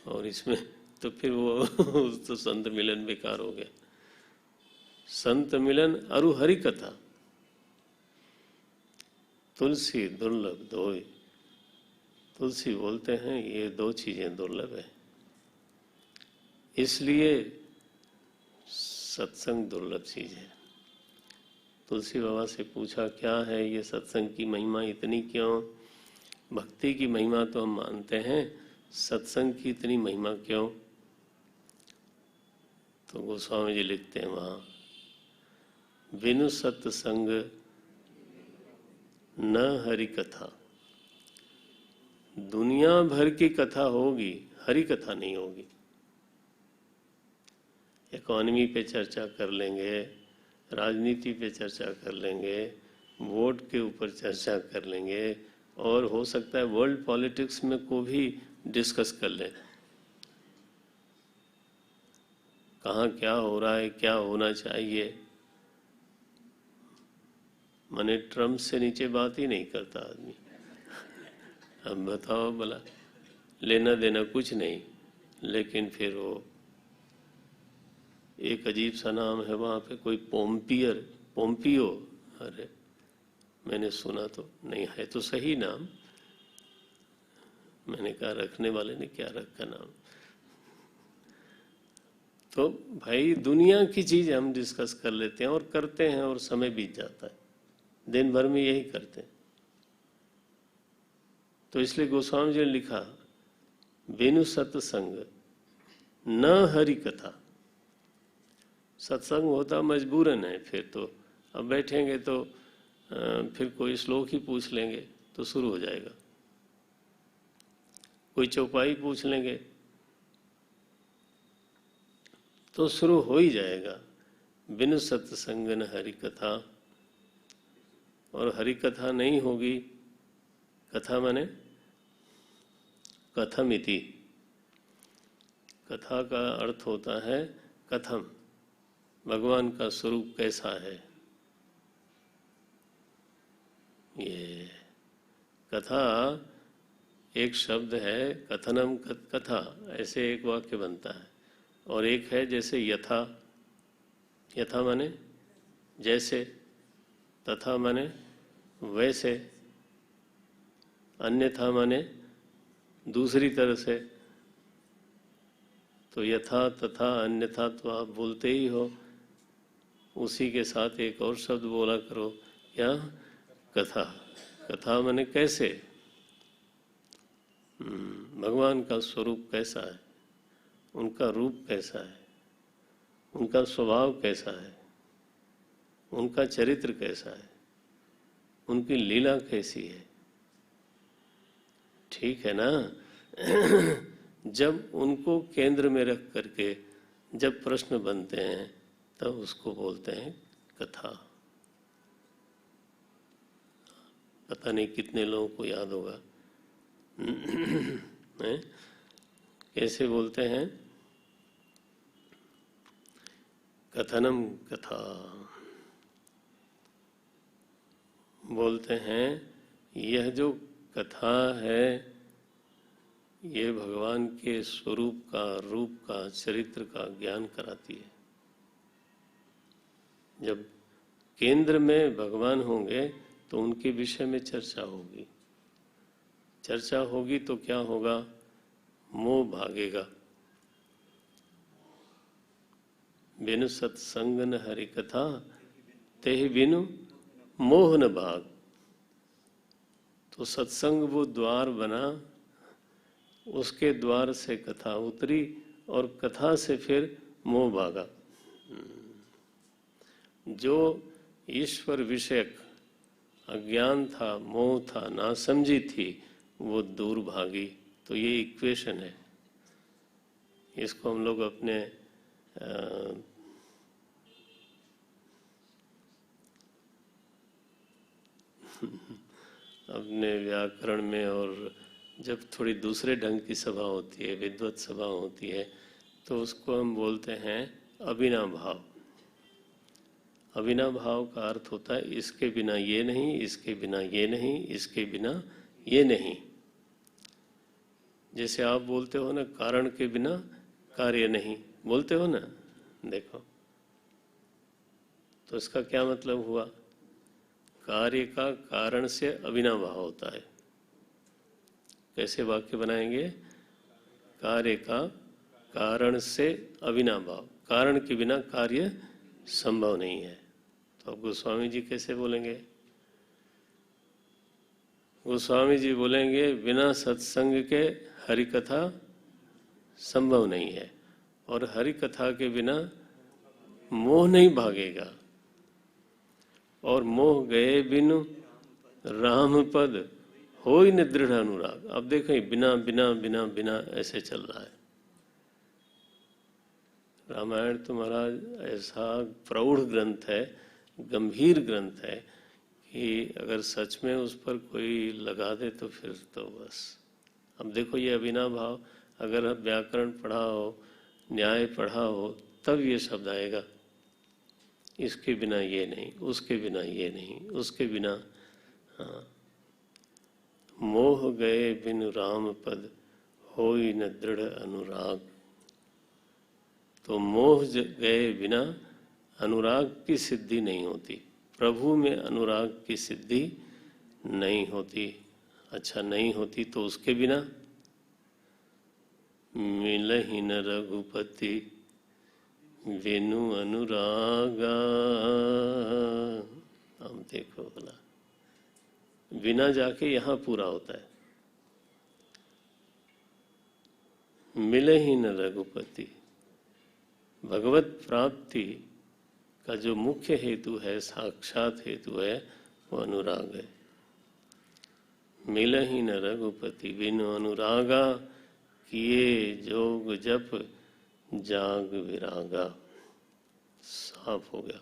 और इसमें तो फिर वो तो संत मिलन बेकार हो गया। संत मिलन अरु हरि कथा तुलसी दुर्लभ दोए। तुलसी बोलते हैं ये दो चीजें दुर्लभ है, इसलिए सत्संग दुर्लभ चीज है। तुलसी बाबा से पूछा क्या है ये सत्संग की महिमा इतनी क्यों? भक्ति की महिमा तो हम मानते हैं, सत्संग की इतनी महिमा क्यों? तो गोस्वामी जी लिखते हैं वहां, बिनु सत्संग न हरि कथा। दुनिया भर की कथा होगी, हरि कथा नहीं होगी। इकोनॉमी पे चर्चा कर लेंगे, राजनीति पे चर्चा कर लेंगे, वोट के ऊपर चर्चा कर लेंगे, और हो सकता है वर्ल्ड पॉलिटिक्स में को भी डिस्कस कर लें। कहाँ क्या हो रहा है, क्या होना चाहिए। माने ट्रम्प से नीचे बात ही नहीं करता आदमी। अब बताओ भला, लेना देना कुछ नहीं, लेकिन फिर वो एक अजीब सा नाम है वहाँ पे, कोई पोम्पियो। अरे मैंने सुना तो नहीं है, तो सही नाम। मैंने कहा रखने वाले ने क्या रखा नाम। तो भाई दुनिया की चीज हम डिस्कस कर लेते हैं और करते हैं, और समय बीत जाता है, दिन भर में यही करते हैं। तो इसलिए गोस्वामी जी ने लिखा, बिनु सत्संग न हरि कथा। सत्संग होता मजबूरन है, फिर तो अब बैठेंगे तो फिर कोई श्लोक ही पूछ लेंगे तो शुरू हो जाएगा, कोई चौपाई पूछ लेंगे तो शुरू हो ही जाएगा। बिनु सत्संग न हरि कथा, और हरि कथा नहीं होगी। कथा माने कथम इति। कथा का अर्थ होता है कथम, भगवान का स्वरूप कैसा है। ये कथा एक शब्द है, कथनम कथा, ऐसे एक वाक्य बनता है। और एक है जैसे यथा, यथा माने जैसे, तथा माने वैसे, अन्यथा माने दूसरी तरह से। तो यथा तथा अन्यथा तो आप बोलते ही हो, उसी के साथ एक और शब्द बोला करो, क्या? कथा। कथा माने कैसे, भगवान का स्वरूप कैसा है, उनका रूप कैसा है, उनका स्वभाव कैसा है, उनका चरित्र कैसा है, उनकी लीला कैसी है। ठीक है ना? जब उनको केंद्र में रख करके जब प्रश्न बनते हैं तब उसको बोलते हैं कथा। पता नहीं कितने लोगों को याद होगा कैसे बोलते हैं, कथनम कथा बोलते हैं। यह जो कथा है ये भगवान के स्वरूप का, रूप का, चरित्र का ज्ञान कराती है। जब केंद्र में भगवान होंगे तो उनके विषय में चर्चा होगी। चर्चा होगी तो क्या होगा? मोह भागेगा। बिनु सत्संग न हरि कथा, तेहि बिनु मोह न भाग। तो सत्संग वो द्वार बना उसके द्वार से कथा उतरी और कथा से फिर मोह भागा। जो ईश्वर विषयक अज्ञान था, मोह था, नासमझी थी, वो दूर भागी। तो ये इक्वेशन है, इसको हम लोग अपने व्याकरण में, और जब थोड़ी दूसरे ढंग की सभा होती है, विद्वत सभा होती है, तो उसको हम बोलते हैं अभिनव भाव। अभिनव भाव का अर्थ होता है इसके बिना ये नहीं, इसके बिना ये नहीं, इसके बिना ये नहीं। जैसे आप बोलते हो ना, कारण के बिना कार्य नहीं, बोलते हो ना, देखो तो इसका क्या मतलब हुआ? कार्य का कारण से अभिनव भाव होता है। कैसे वाक्य बनाएंगे? कार्य का कारण से अभिनव भाव, कारण के बिना कार्य संभव नहीं है। तो अब गोस्वामी जी कैसे बोलेंगे? गोस्वामी जी बोलेंगे बिना सत्संग के हरि कथा संभव नहीं है, और हरि कथा के बिना मोह नहीं भागेगा, और मोह गए बिनु राम पद होई न दृढ़ अनुराग। अब देखें, बिना बिना बिना बिना ऐसे चल रहा है। रामायण तो महाराज ऐसा प्रौढ़ ग्रंथ है, गंभीर ग्रंथ है कि अगर सच में उस पर कोई लगा दे तो फिर तो बस। अब देखो, ये अभिनव भाव, अगर व्याकरण पढ़ा हो, न्याय पढ़ा हो, तब ये शब्द आएगा। इसके बिना ये नहीं, उसके बिना ये नहीं, उसके बिना। हाँ, मोह गए बिनु राम पद होई न दृढ़ अनुराग। तो मोह गए बिना अनुराग की सिद्धि नहीं होती, प्रभु में अनुराग की सिद्धि नहीं होती। अच्छा, नहीं होती तो उसके बिना मिलहि न रघुपति बिनु अनुरागा। हम देखो बोला, बिना जाके यहाँ पूरा होता है। मिले ही न रघुपति, भगवत प्राप्ति का जो मुख्य हेतु है, साक्षात हेतु है, वो अनुराग है। मिले ही न रघुपति बिनु अनुरागा, किए जोग जप जाग विरागा। साफ हो गया,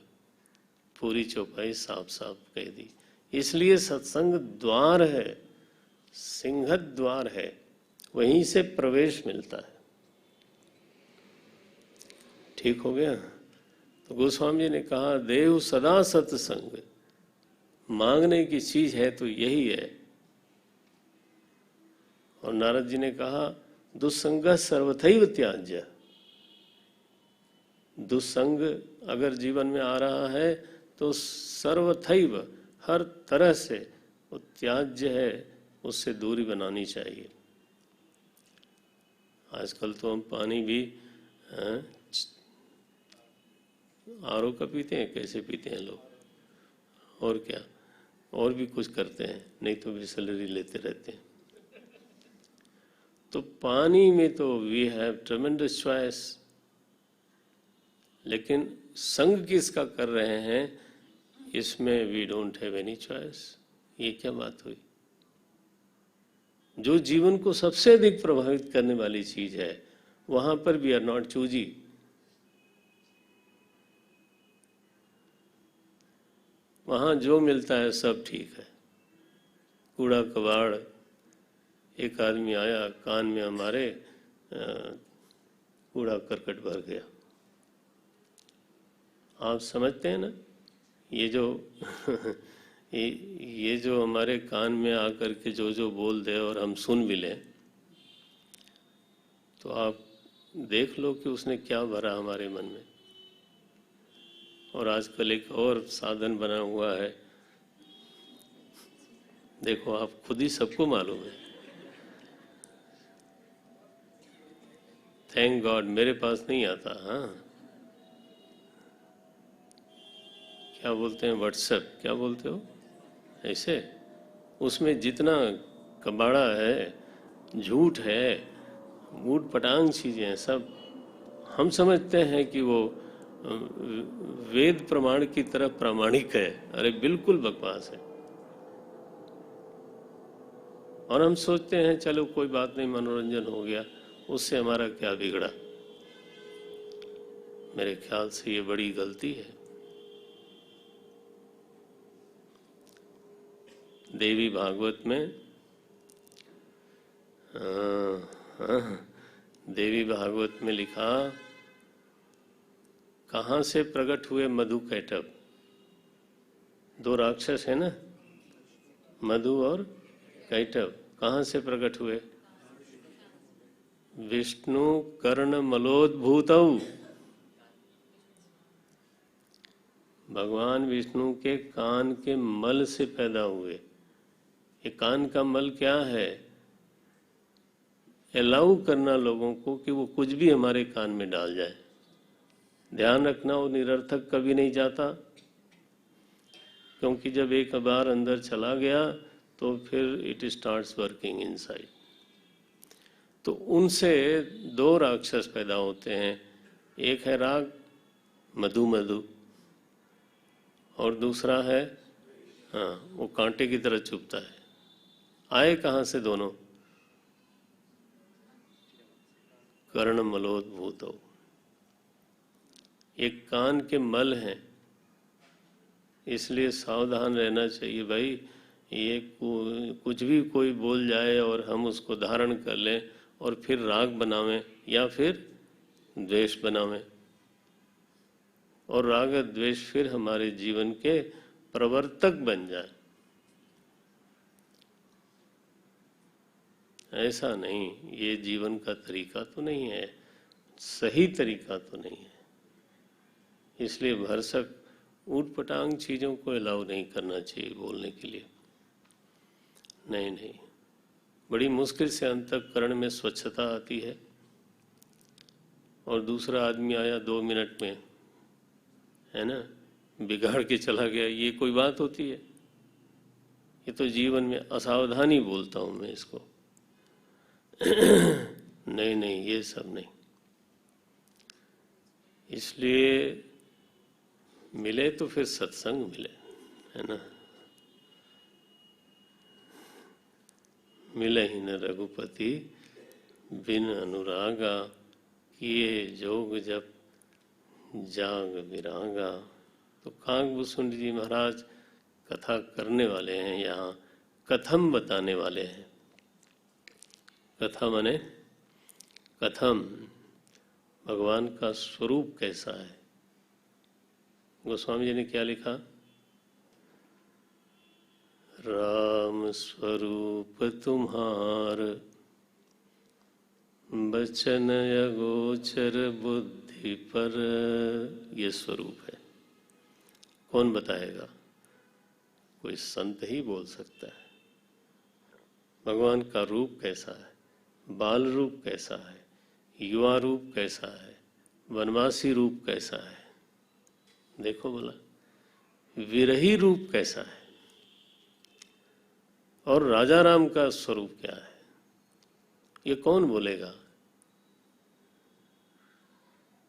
पूरी चौपाई साफ साफ कह दी। इसलिए सत्संग द्वार है, सिंहत द्वार है, वहीं से प्रवेश मिलता है। ठीक हो गया? तो गोस्वामी जी ने कहा, देव सदा सत्संग, मांगने की चीज है तो यही है। और नारद जी ने कहा, दुस्संग सर्वथैव त्याज्य। दुस्संग अगर जीवन में आ रहा है तो सर्वथैव, हर तरह से वो त्याज्य है, उससे दूरी बनानी चाहिए। आजकल तो हम पानी भी आरओ का पीते हैं, कैसे पीते हैं लोग, और क्या, और भी कुछ करते हैं, नहीं तो बिसलरी लेते रहते हैं। तो पानी में तो वी हैव ट्रेमेंडस चॉइस, लेकिन संग किसका कर रहे हैं, इसमें we don't have any choice. ये क्या बात हुई? जो जीवन को सबसे अधिक प्रभावित करने वाली चीज है, वहां पर वी आर नॉट चूजी। वहां जो मिलता है सब ठीक है। कूड़ा कबाड़, एक आदमी आया, कान में हमारे कूड़ा करकट भर गया। आप समझते हैं ना, ये जो ये जो हमारे कान में आकर के जो जो बोल दे और हम सुन भी लें, तो आप देख लो कि उसने क्या भरा हमारे मन में। और आजकल एक और साधन बना हुआ है, देखो आप खुद ही सबको मालूम है। थैंक गॉड मेरे पास नहीं आता। हाँ, क्या बोलते हैं, व्हाट्सएप, क्या बोलते हो ऐसे, उसमें जितना कबाड़ा है, झूठ है, ऊट पटांग चीजें हैं सब। हम समझते हैं कि वो वेद प्रमाण की तरह प्रामाणिक है, अरे बिल्कुल बकवास है। और हम सोचते हैं चलो कोई बात नहीं, मनोरंजन हो गया, उससे हमारा क्या बिगड़ा। मेरे ख्याल से ये बड़ी गलती है। देवी भागवत में देवी भागवत में लिखा, कहाँ से प्रकट हुए मधु कैटभ? दो राक्षस है ना, मधु और कैटभ। कहाँ से प्रकट हुए? विष्णु कर्ण मलोद्भूतौ। भगवान विष्णु के कान के मल से पैदा हुए। ये कान का मल क्या है? अलाउ करना लोगों को कि वो कुछ भी हमारे कान में डाल जाए। ध्यान रखना, वो निरर्थक कभी नहीं जाता, क्योंकि जब एक बार अंदर चला गया तो फिर इट स्टार्ट्स वर्किंग इनसाइड। तो उनसे दो राक्षस पैदा होते हैं, एक है राग मधु मधु, और दूसरा है वो कांटे की तरह चुभता है। आए कहाँ से दोनों? कर्ण मलोद्भूतो। एक कान के मल हैं, इसलिए सावधान रहना चाहिए भाई। ये कुछ भी कोई बोल जाए और हम उसको धारण कर लें और फिर राग बनावें या फिर द्वेष बनावें, और राग द्वेष फिर हमारे जीवन के प्रवर्तक बन जाए। ऐसा नहीं, ये जीवन का तरीका तो नहीं है, सही तरीका तो नहीं है। इसलिए भरसक ऊटपटांग चीज़ों को अलाउ नहीं करना चाहिए बोलने के लिए। नहीं नहीं, बड़ी मुश्किल से अंतःकरण में स्वच्छता आती है, और दूसरा आदमी आया 2 मिनट में, है ना, बिगाड़ के चला गया। ये कोई बात होती है? ये तो जीवन में असावधानी बोलता हूँ मैं इसको। नहीं नहीं, ये सब नहीं। इसलिए मिले तो फिर सत्संग मिले, है ना। मिले ही न रघुपति बिन अनुरागा, किए जोग जप जाग विरागा। तो काकभूषुंड जी महाराज कथा करने वाले हैं, यहाँ कथम बताने वाले हैं। कथा माने कथम, भगवान का स्वरूप कैसा है। गोस्वामी जी ने क्या लिखा? राम स्वरूप तुम्हार, बचन अगोचर बुद्धि पर। ये स्वरूप है। कौन बताएगा? कोई संत ही बोल सकता है। भगवान का रूप कैसा है, बाल रूप कैसा है, युवा रूप कैसा है, वनवासी रूप कैसा है, देखो बोला। विरही रूप कैसा है, और राजा राम का स्वरूप क्या है, ये कौन बोलेगा?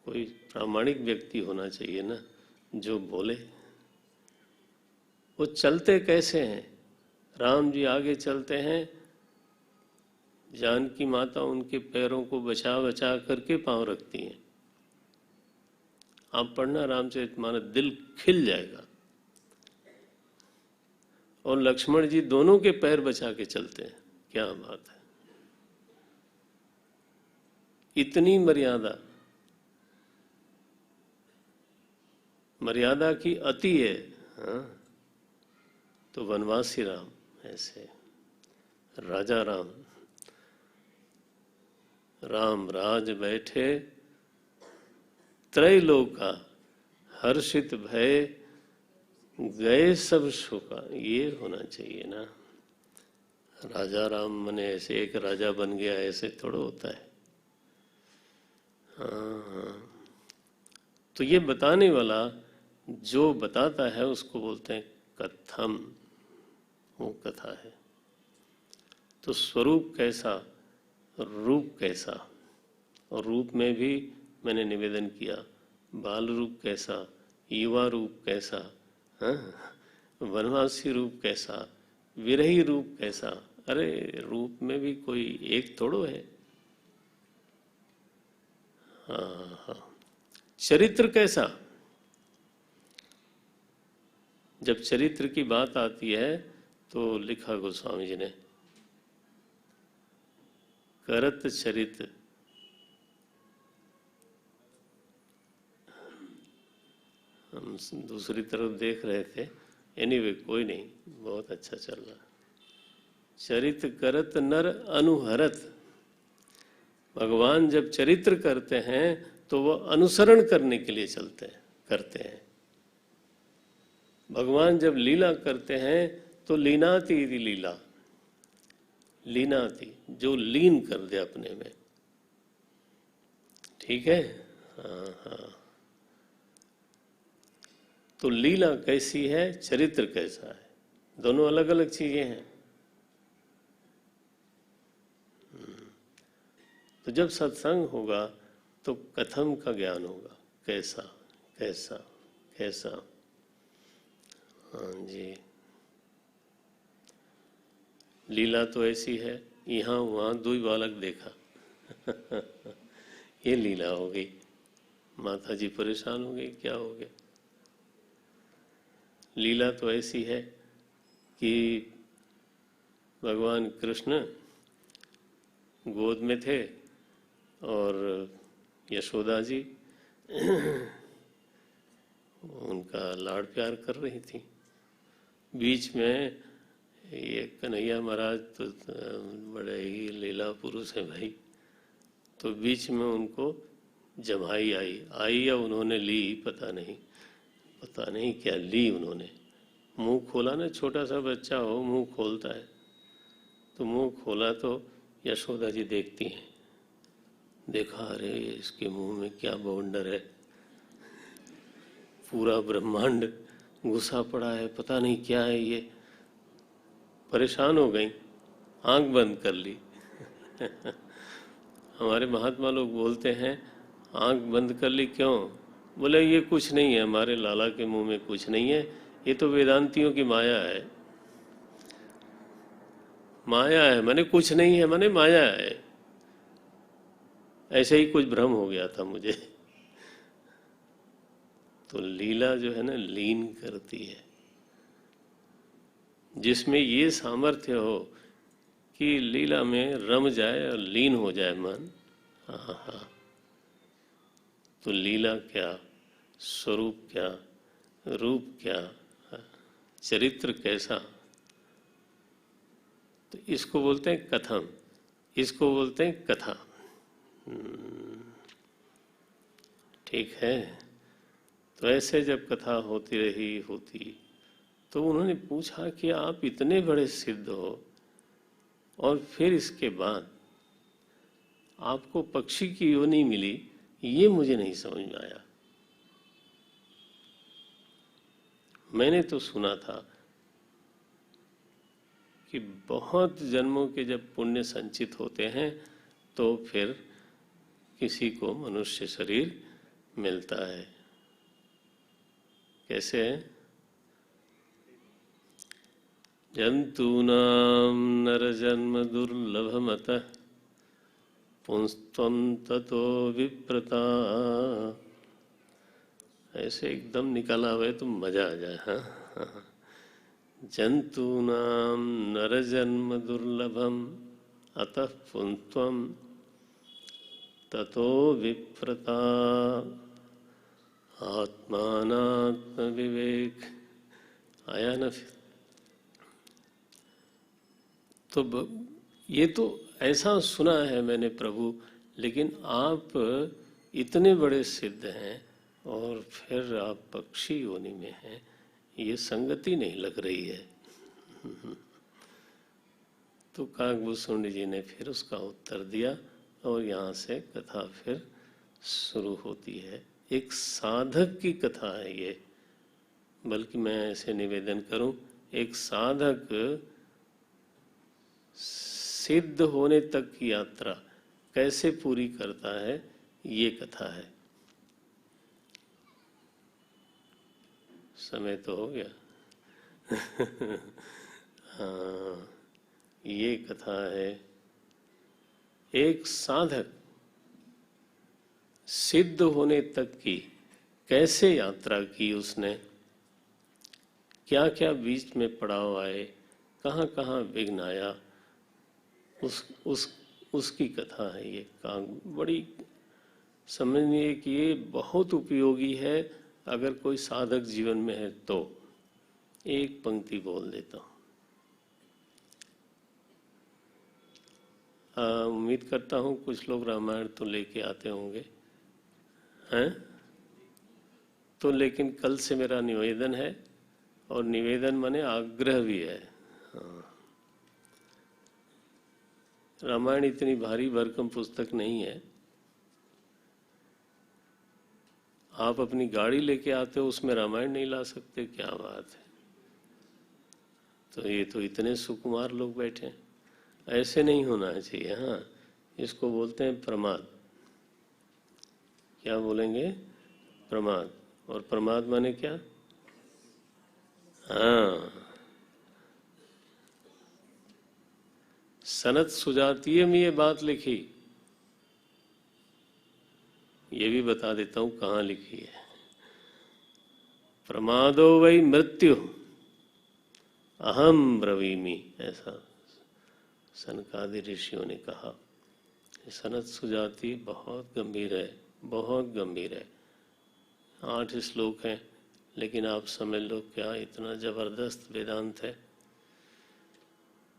कोई प्रामाणिक व्यक्ति होना चाहिए ना जो बोले। वो चलते कैसे हैं? राम जी आगे चलते हैं, जानकी माता उनके पैरों को बचा बचा करके पांव रखती हैं। आप पढ़ना रामचरितमानस, दिल खिल जाएगा। और लक्ष्मण जी दोनों के पैर बचा के चलते हैं। क्या बात है! इतनी मर्यादा, मर्यादा की अति है। हाँ, तो वनवासी राम ऐसे, राजा राम, राम राज बैठे त्रैलोका, हर्षित भय गए सब शोका। ये होना चाहिए ना। राजा राम मने ऐसे एक राजा बन गया, ऐसे थोड़ा होता है। हाँ, तो ये बताने वाला जो बताता है उसको बोलते हैं कथम। वो कथा है। तो स्वरूप कैसा, रूप कैसा, और रूप में भी मैंने निवेदन किया, बाल रूप कैसा, युवा रूप कैसा, हाँ, वनवासी रूप कैसा, विरही रूप कैसा। अरे रूप में भी कोई एक थोड़ो है। हाँ हाँ, चरित्र कैसा। जब चरित्र की बात आती है तो लिखा गोस्वामी जी ने, करत चरित्र, हम दूसरी तरफ देख रहे थे। एनीवे कोई नहीं, बहुत अच्छा चल रहा। चरित्र करत नर अनुहरत। भगवान जब चरित्र करते हैं तो वो अनुसरण करने के लिए करते हैं। भगवान जब लीला करते हैं तो लीनाति लीला, लीनाति जो लीन कर दे अपने में। ठीक है, हाँ हाँ। तो लीला कैसी है, चरित्र कैसा है, दोनों अलग अलग चीजें हैं। तो जब सत्संग होगा तो कथम का ज्ञान होगा, कैसा कैसा कैसा। हाँ जी, लीला तो ऐसी है, यहाँ वहाँ दुई बालक देखा ये लीला हो गई। माता जी परेशान हो गई, क्या हो गया। लीला तो ऐसी है कि भगवान कृष्ण गोद में थे और यशोदा जी उनका लाड़ प्यार कर रही थी। बीच में ये कन्हैया महाराज तो बड़े ही लीला पुरुष हैं भाई, तो बीच में उनको जमाई आई या उन्होंने ली, पता नहीं क्या ली उन्होंने। मुंह खोला ना, छोटा सा बच्चा हो मुंह खोलता है, तो मुंह खोला तो यशोदा जी देखती हैं, देखा अरे इसके मुंह में क्या बवंडर है, पूरा ब्रह्मांड घुसा पड़ा है, पता नहीं क्या है ये। परेशान हो गई, आंख बंद कर ली हमारे महात्मा लोग बोलते हैं आंख बंद कर ली क्यों, बोले ये कुछ नहीं है, हमारे लाला के मुंह में कुछ नहीं है, ये तो वेदांतियों की माया है। माया है माने कुछ नहीं है, माने माया है। ऐसे ही कुछ भ्रम हो गया था मुझे। तो लीला जो है ना, लीन करती है, जिसमें ये सामर्थ्य हो कि लीला में रम जाए और लीन हो जाए मन। हाँ हाँ, तो लीला क्या, स्वरूप क्या, रूप क्या, चरित्र कैसा, तो इसको बोलते हैं कथम, इसको बोलते हैं कथा। ठीक है। तो ऐसे जब कथा होती रही तो उन्होंने पूछा कि आप इतने बड़े सिद्ध हो और फिर इसके बाद आपको पक्षी की योनि मिली, ये मुझे नहीं समझ में आया। मैंने तो सुना था कि बहुत जन्मों के जब पुण्य संचित होते हैं तो फिर किसी को मनुष्य शरीर मिलता है। कैसे है, जंतूनां नरजन्म दुर्लभमतः पुंस्त्वं ततो विप्रता। ऐसे एकदम निकाला हुआ तो मजा आ जाए। हाँ, जंतूनां नरजन्म दुर्लभम अतः पुंस्त्वं ततो विप्रता आत्मानात्म विवेक। आया ना फिर। तो ये तो ऐसा सुना है मैंने प्रभु, लेकिन आप इतने बड़े सिद्ध हैं और फिर आप पक्षी योनि में हैं, ये संगति नहीं लग रही है। तो काकभूषुंड जी ने फिर उसका उत्तर दिया और यहाँ से कथा फिर शुरू होती है। एक साधक की कथा है ये, बल्कि मैं ऐसे निवेदन करूं, एक साधक सिद्ध होने तक की यात्रा, कैसे पूरी करता है, ये कथा है। समय तो हो गया। हाँ, ये कथा है। एक साधक सिद्ध होने तक की कैसे यात्रा की उसने, क्या क्या बीच में पड़ाव आए, कहाँ कहाँ विघ्न आया, उसकी कथा है ये। बड़ी समझिए कि ये बहुत उपयोगी है अगर कोई साधक जीवन में है तो। एक पंक्ति बोल देता हूँ। उम्मीद करता हूँ कुछ लोग रामायण तो लेके आते होंगे, हैं? तो लेकिन कल से मेरा निवेदन है, और निवेदन माने आग्रह भी है। हाँ। रामायण इतनी भारी भरकम पुस्तक नहीं है। आप अपनी गाड़ी लेके आते हो, उसमें रामायण नहीं ला सकते, क्या बात है। तो ये तो इतने सुकुमार लोग बैठे हैं, ऐसे नहीं होना चाहिए। हाँ, इसको बोलते हैं प्रमाद। क्या बोलेंगे? प्रमाद। और प्रमाद माने क्या? हाँ, सनत सुजातीय में ये बात लिखी, ये भी बता देता हूं कहाँ लिखी है। प्रमादो वै मृत्यु अहम ब्रवीमि, ऐसा सनकादि ऋषियों ने कहा। सनत सुजाति बहुत गंभीर है, बहुत गंभीर है। 8 श्लोक हैं, लेकिन आप समझ लो क्या इतना जबरदस्त वेदांत है।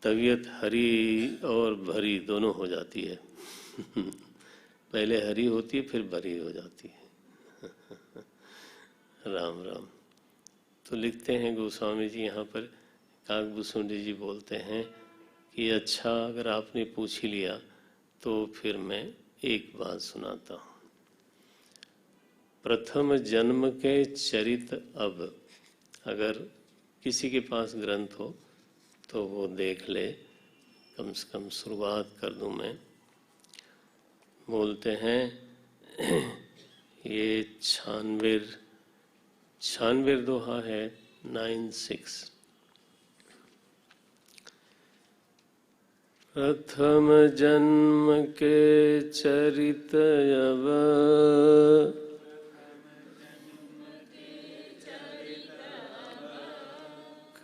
तबीयत हरी और भरी दोनों हो जाती है। पहले हरी होती है, फिर भरी हो जाती है। राम राम। तो लिखते हैं गोस्वामी जी यहाँ पर, काकभूषुंडी जी बोलते हैं कि अच्छा, अगर आपने पूछ ही लिया तो फिर मैं एक बात सुनाता हूँ। प्रथम जन्म के चरित अब, अगर किसी के पास ग्रंथ हो तो वो देख ले, कम से कम शुरुआत कर दूं मैं। बोलते हैं ये 96 दोहा है, 96। प्रथम जन्म के चरित अब,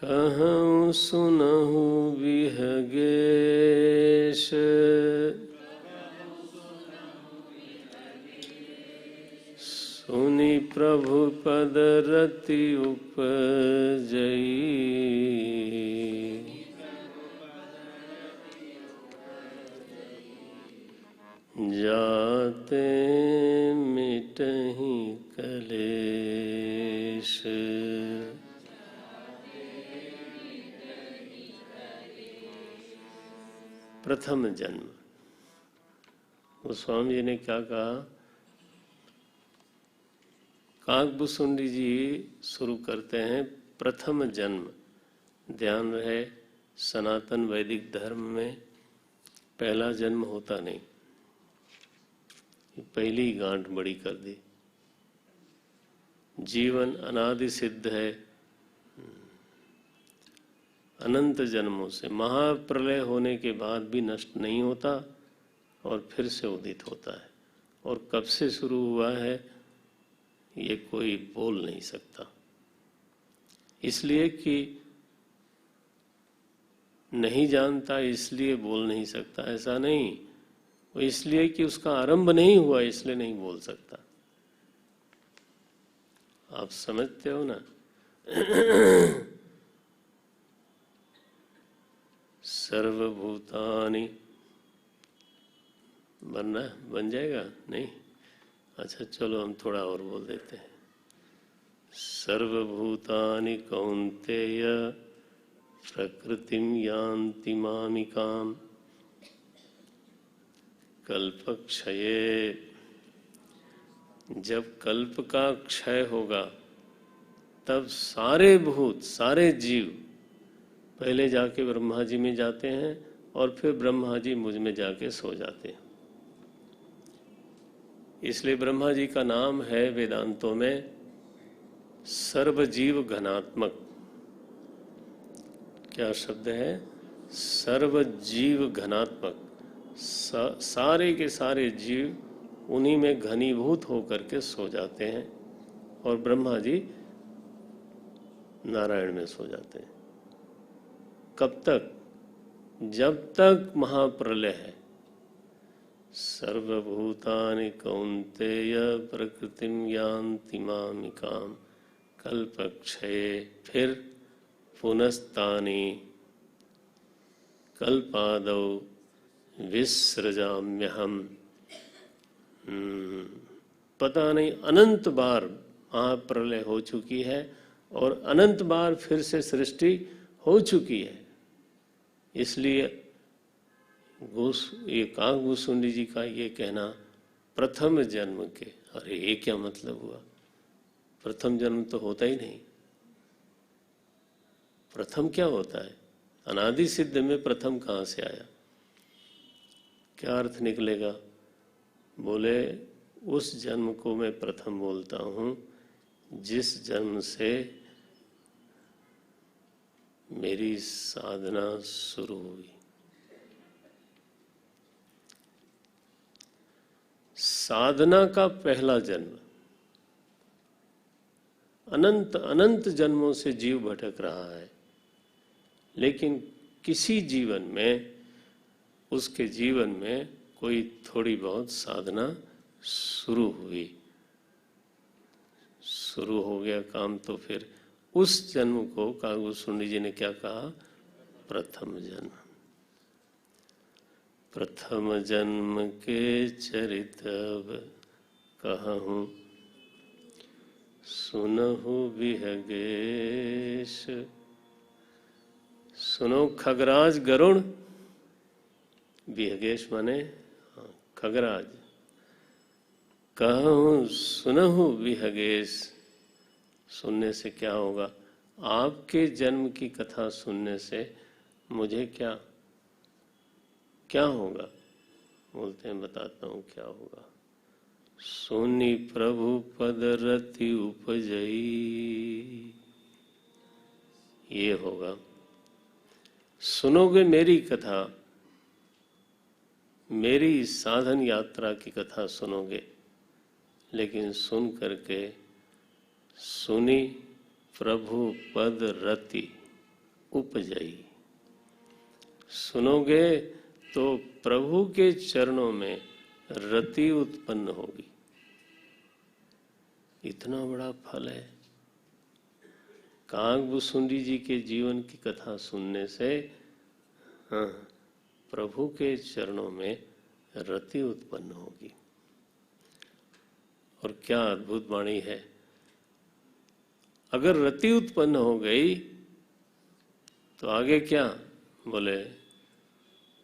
कहूँ सुनहु विहगेश, सुनि प्रभु पद रति उपजई, जाते मिटहि कलेश। प्रथम जन्म, गोस्वामी जी ने क्या कहा? काकभूषुंडी जी शुरू करते हैं, प्रथम जन्म। ध्यान रहे, सनातन वैदिक धर्म में पहला जन्म होता नहीं, पहली गांठ बड़ी कर दी। जीवन अनादि सिद्ध है, अनंत जन्मों से। महाप्रलय होने के बाद भी नष्ट नहीं होता और फिर से उदित होता है। और कब से शुरू हुआ है ये कोई बोल नहीं सकता, इसलिए कि नहीं जानता इसलिए बोल नहीं सकता, ऐसा नहीं। वो इसलिए कि उसका आरंभ नहीं हुआ इसलिए नहीं बोल सकता। आप समझते हो ना? सर्वभूतानि बनना बन जाएगा नहीं? अच्छा चलो हम थोड़ा और बोल देते हैं। सर्वभूतानि कौन्तेय प्रकृतिम यान्ति मामिकाम, कल्पक्षये। जब कल्प का क्षय होगा तब सारे भूत, सारे जीव पहले जाके ब्रह्मा जी में जाते हैं और फिर ब्रह्मा जी मुझ में जाके सो जाते हैं। इसलिए ब्रह्मा जी का नाम है वेदांतों में सर्वजीव घनात्मक। क्या शब्द है? सर्वजीव घनात्मक। सारे के सारे जीव उन्हीं में घनीभूत होकर के सो जाते हैं और ब्रह्मा जी नारायण में सो जाते हैं। कब तक? जब तक महाप्रलय है। सर्वभूतानि कौन्तेय प्रकृतिम यान्ति मामिकाम कल्पक्षये फिर पुनस्तानि कल्पादौ विसृजाम्यहम। पता नहीं अनंत बार महाप्रलय हो चुकी है और अनंत बार फिर से सृष्टि हो चुकी है। इसलिए ये काकभूषुंडी जी का ये कहना प्रथम जन्म के, अरे ये क्या मतलब हुआ? प्रथम जन्म तो होता ही नहीं। प्रथम क्या होता है? अनादि सिद्ध में प्रथम कहाँ से आया? क्या अर्थ निकलेगा? बोले उस जन्म को मैं प्रथम बोलता हूँ जिस जन्म से मेरी साधना शुरू हुई। साधना का पहला जन्म। अनंत अनंत जन्मों से जीव भटक रहा है, लेकिन किसी जीवन में, उसके जीवन में कोई थोड़ी बहुत साधना शुरू हुई, शुरू हो गया काम, तो फिर उस जन्म को काकभूषुंडी जी ने क्या कहा? प्रथम जन्म। प्रथम जन्म के चरित अब कहूँ सुनहु विहगेश। सुनो खगराज गरुण, विहगेश माने खगराज। कहूँ सुनहु विहगेश, सुनने से क्या होगा? आपके जन्म की कथा सुनने से मुझे क्या क्या होगा? बोलते हैं बताता हूँ क्या होगा। सुनी प्रभु पद रति उपजई, ये होगा। सुनोगे मेरी कथा, मेरी साधन यात्रा की कथा सुनोगे, लेकिन सुन करके सुनी प्रभु पद रति उपजई, सुनोगे तो प्रभु के चरणों में रति उत्पन्न होगी। इतना बड़ा फल है। काकभूषुंडी जी के जीवन की कथा सुनने से प्रभु के चरणों में रति उत्पन्न होगी। और क्या अद्भुत वाणी है। अगर रति उत्पन्न हो गई तो आगे क्या? बोले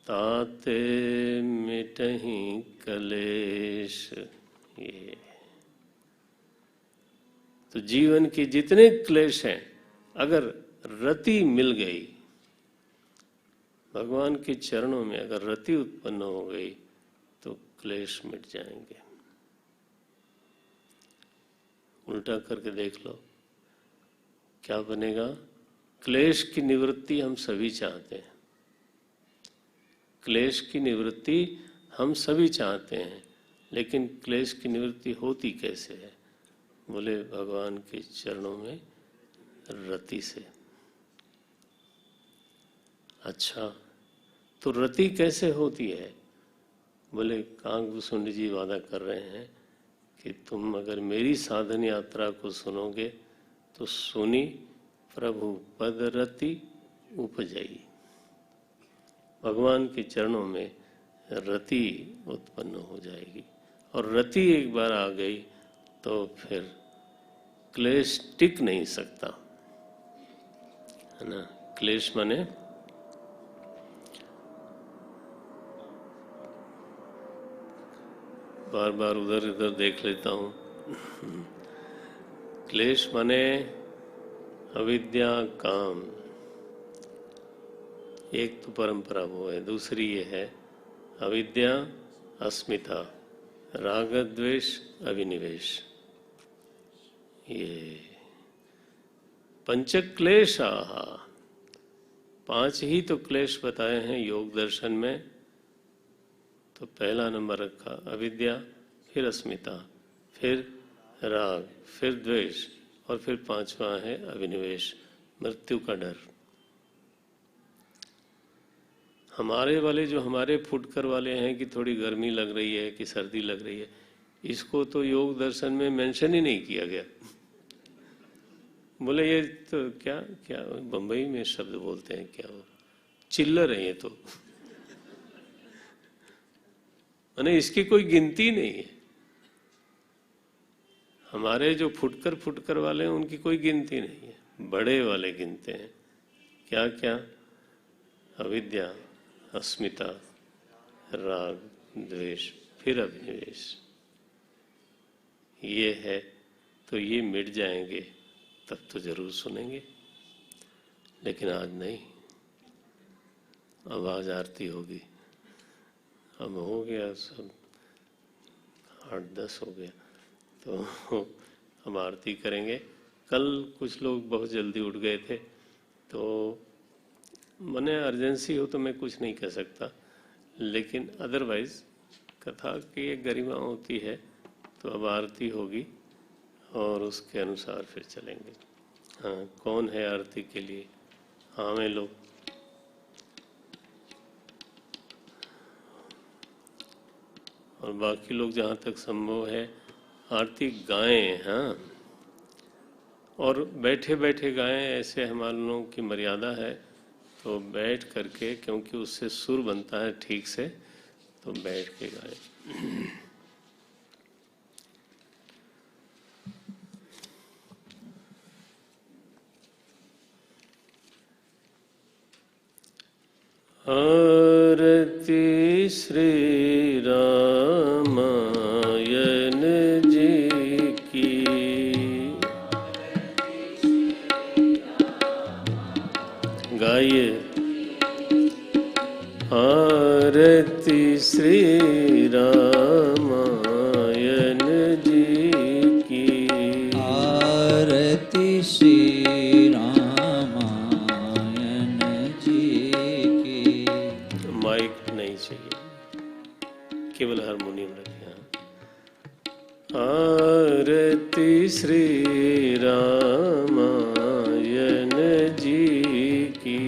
ताते मिटहि कलेश। ये तो जीवन के जितने क्लेश हैं, अगर रति मिल गई, भगवान के चरणों में अगर रति उत्पन्न हो गई तो क्लेश मिट जाएंगे। उल्टा करके देख लो क्या बनेगा। क्लेश की निवृत्ति हम सभी चाहते हैं, क्लेश की निवृत्ति हम सभी चाहते हैं, लेकिन क्लेश की निवृत्ति होती कैसे है? बोले भगवान के चरणों में रति से। अच्छा, तो रति कैसे होती है? बोले काकभूषुंडी जी वादा कर रहे हैं कि तुम अगर मेरी साधन यात्रा को सुनोगे तो सुनी प्रभु पद रति उपजई, भगवान के चरणों में रति उत्पन्न हो जाएगी। और रति एक बार आ गई तो फिर क्लेश टिक नहीं सकता, है ना। क्लेश माने बार बार उधर इधर देख लेता हूँ। क्लेश माने अविद्या काम, एक तो परंपरा वो है, दूसरी ये है अविद्या अस्मिता राग द्वेष अभिनिवेश, ये पंचक्लेशा, 5 ही तो क्लेश बताए हैं योग दर्शन में। तो पहला नंबर रखा अविद्या, फिर अस्मिता, फिर राग, फिर द्वेष, और फिर 5वां है अभिनिवेश, मृत्यु का डर। हमारे वाले जो हमारे फुटकर वाले हैं कि थोड़ी गर्मी लग रही है कि सर्दी लग रही है, इसको तो योग दर्शन में मेंशन ही नहीं किया गया। बोले ये तो क्या क्या बंबई में शब्द बोलते हैं, क्या वो चिल्लर है ये तो, माने इसकी कोई गिनती नहीं है। हमारे जो फुटकर फुटकर वाले हैं उनकी कोई गिनती नहीं है, बड़े वाले गिनते हैं। क्या क्या? अविद्या, अस्मिता, राग, द्वेष, फिर अभिनिवेश। ये है तो ये मिट जाएंगे तब तो जरूर सुनेंगे, लेकिन आज नहीं। अब आज आरती होगी, अब हो गया सब 8-10 हो गया, तो हम आरती करेंगे। कल कुछ लोग बहुत जल्दी उठ गए थे, तो मने अर्जेंसी हो तो मैं कुछ नहीं कह सकता, लेकिन अदरवाइज कथा की एक गरिमा होती है। तो अब आरती होगी और उसके अनुसार फिर चलेंगे। हाँ, कौन है आरती के लिए? हाँ, मैं लोग और बाकी लोग जहाँ तक संभव है आरती गाएं। हाँ, और बैठे बैठे गाएं, ऐसे हमारे लोगों की मर्यादा है। तो बैठ करके, क्योंकि उससे सुर बनता है ठीक से, तो बैठ के गाएं। आरती श्री रामायण जी की, गाइए। आरती श्री रामायण जी की, आरती श्री रामायण जी की। माइक नहीं चाहिए, केवल हारमोनियम रखें। आरती श्री रामायण जी की,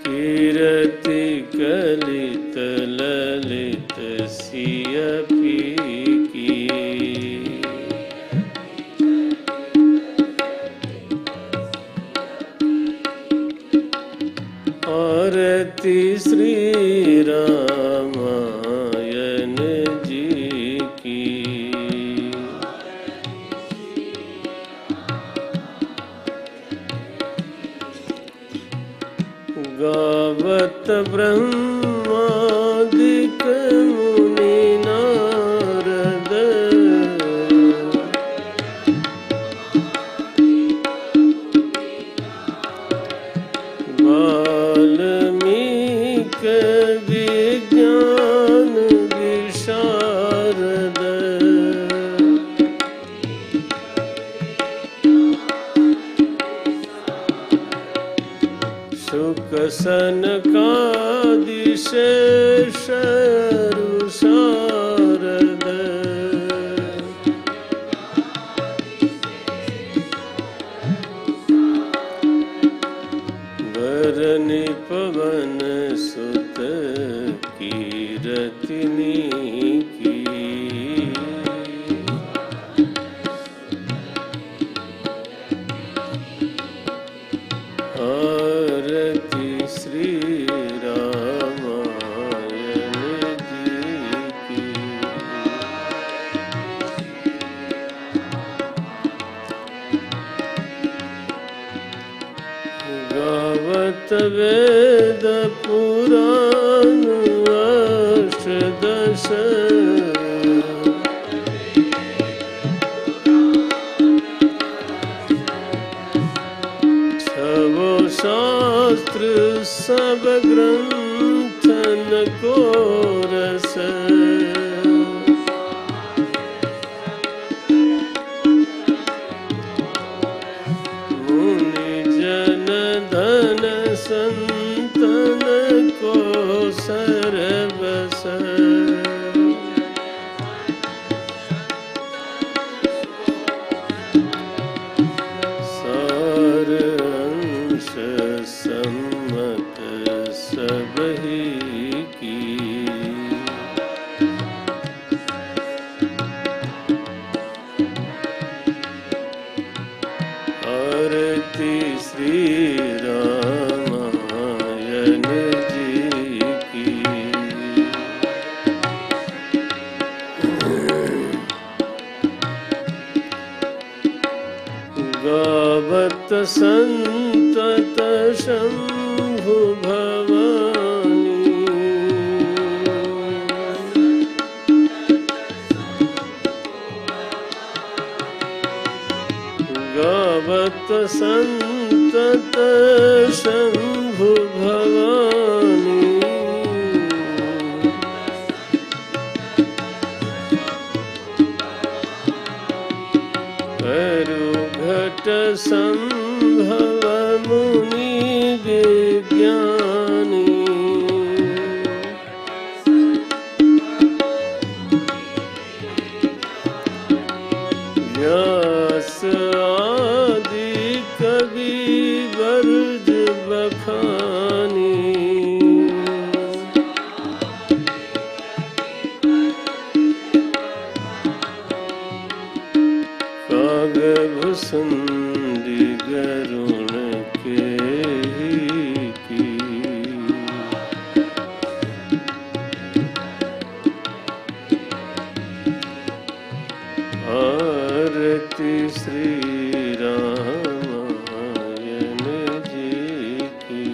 कीर्ति कलित ललित सियपी की, आरती श्री रामायण जी की। गावत ब्रह्मादिक मुनि नारद, वाल्मीक विज्ञान विशारद, शुक सनकादि शेष शारद, वरनि पवन सुत कीरतिनी की, आरती श्री रामायण जी की। गावत वेद पुराण अष्टदश, छवो सब ग्रंथन को रस, मुनि जन धन संतन को सर्वस, सार अंश सम्मत सब ही की, आरती श्री रामायण जी की। गावत संतत शंभु भवानी, गावत संतत शंभु भवानी, घट संभव मुनि विज्ञानी, व्यास आदि कवि वर्ज बखानी, कागभूषुंडी गरुण के की, आरती श्री रामायण जी की।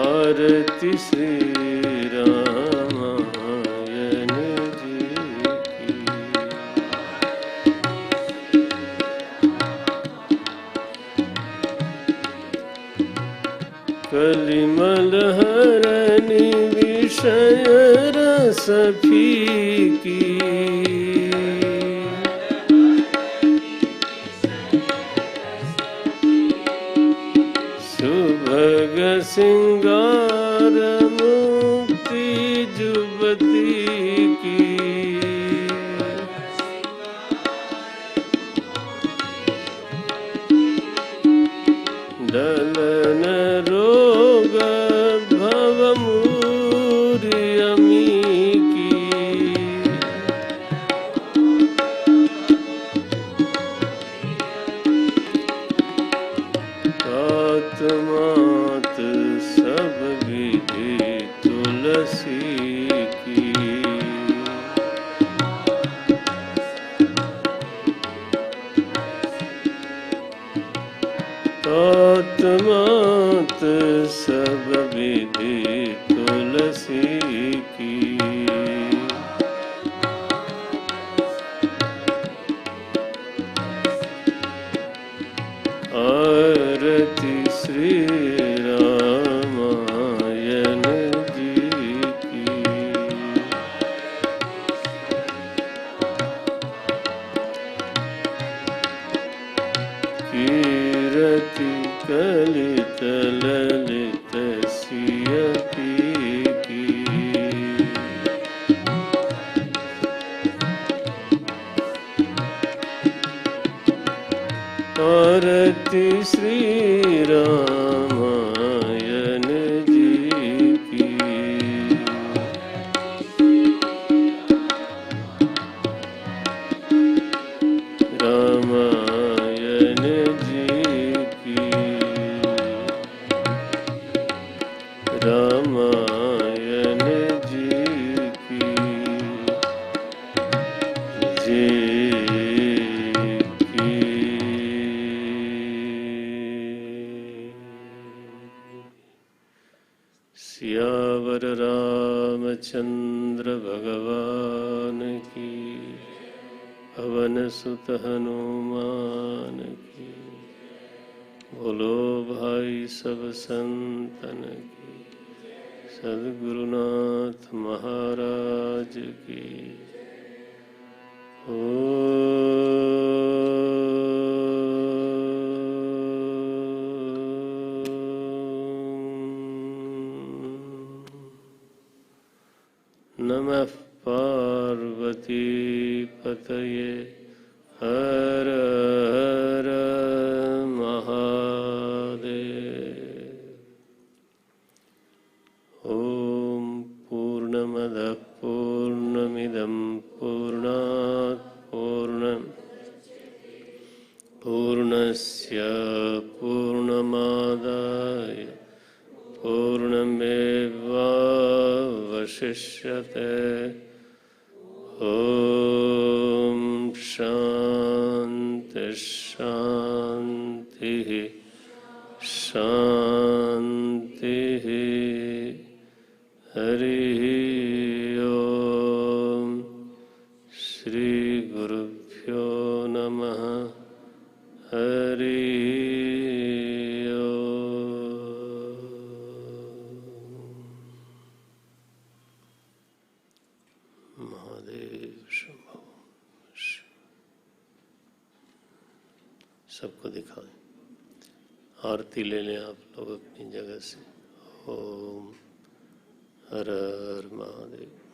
आरती श्री रामायण जी की। कलिमल हरनि विषय रस फीकी, सुभग सिंगार मुक्ति जुबती की, डलन रोग भव मूर्यमी की, आत्मात सब विधि तुलसी की, आत्मात सब विधि तुलसी की। आरती श्री रामायण जी की। कीरति कलित ललित सिय की, आरती श्री रामायण जी की। रामायण जी की। रामायण जी की सियावर रामचंद्र भगवान की। पवन सुत हनुमान की। बोलो भाई सब संतन की। सद्गुरुनाथ महाराज की। नमः पार्वती पतये हर हर महादेव। ओम पूर्णमदः पूर्णमिदं पूर्णात् पूर्णस्य पूर्णमादाय पूर्णमेवावशिष्यते। ओम शांति शांति शांति। हरि ओम। श्री गुरुभ्यो नमः। हरि ओम। महादेव शंभो। सबको दिखाएं। आरती ले लें आप लोग अपनी जगह से। ओम हर हर महादेव।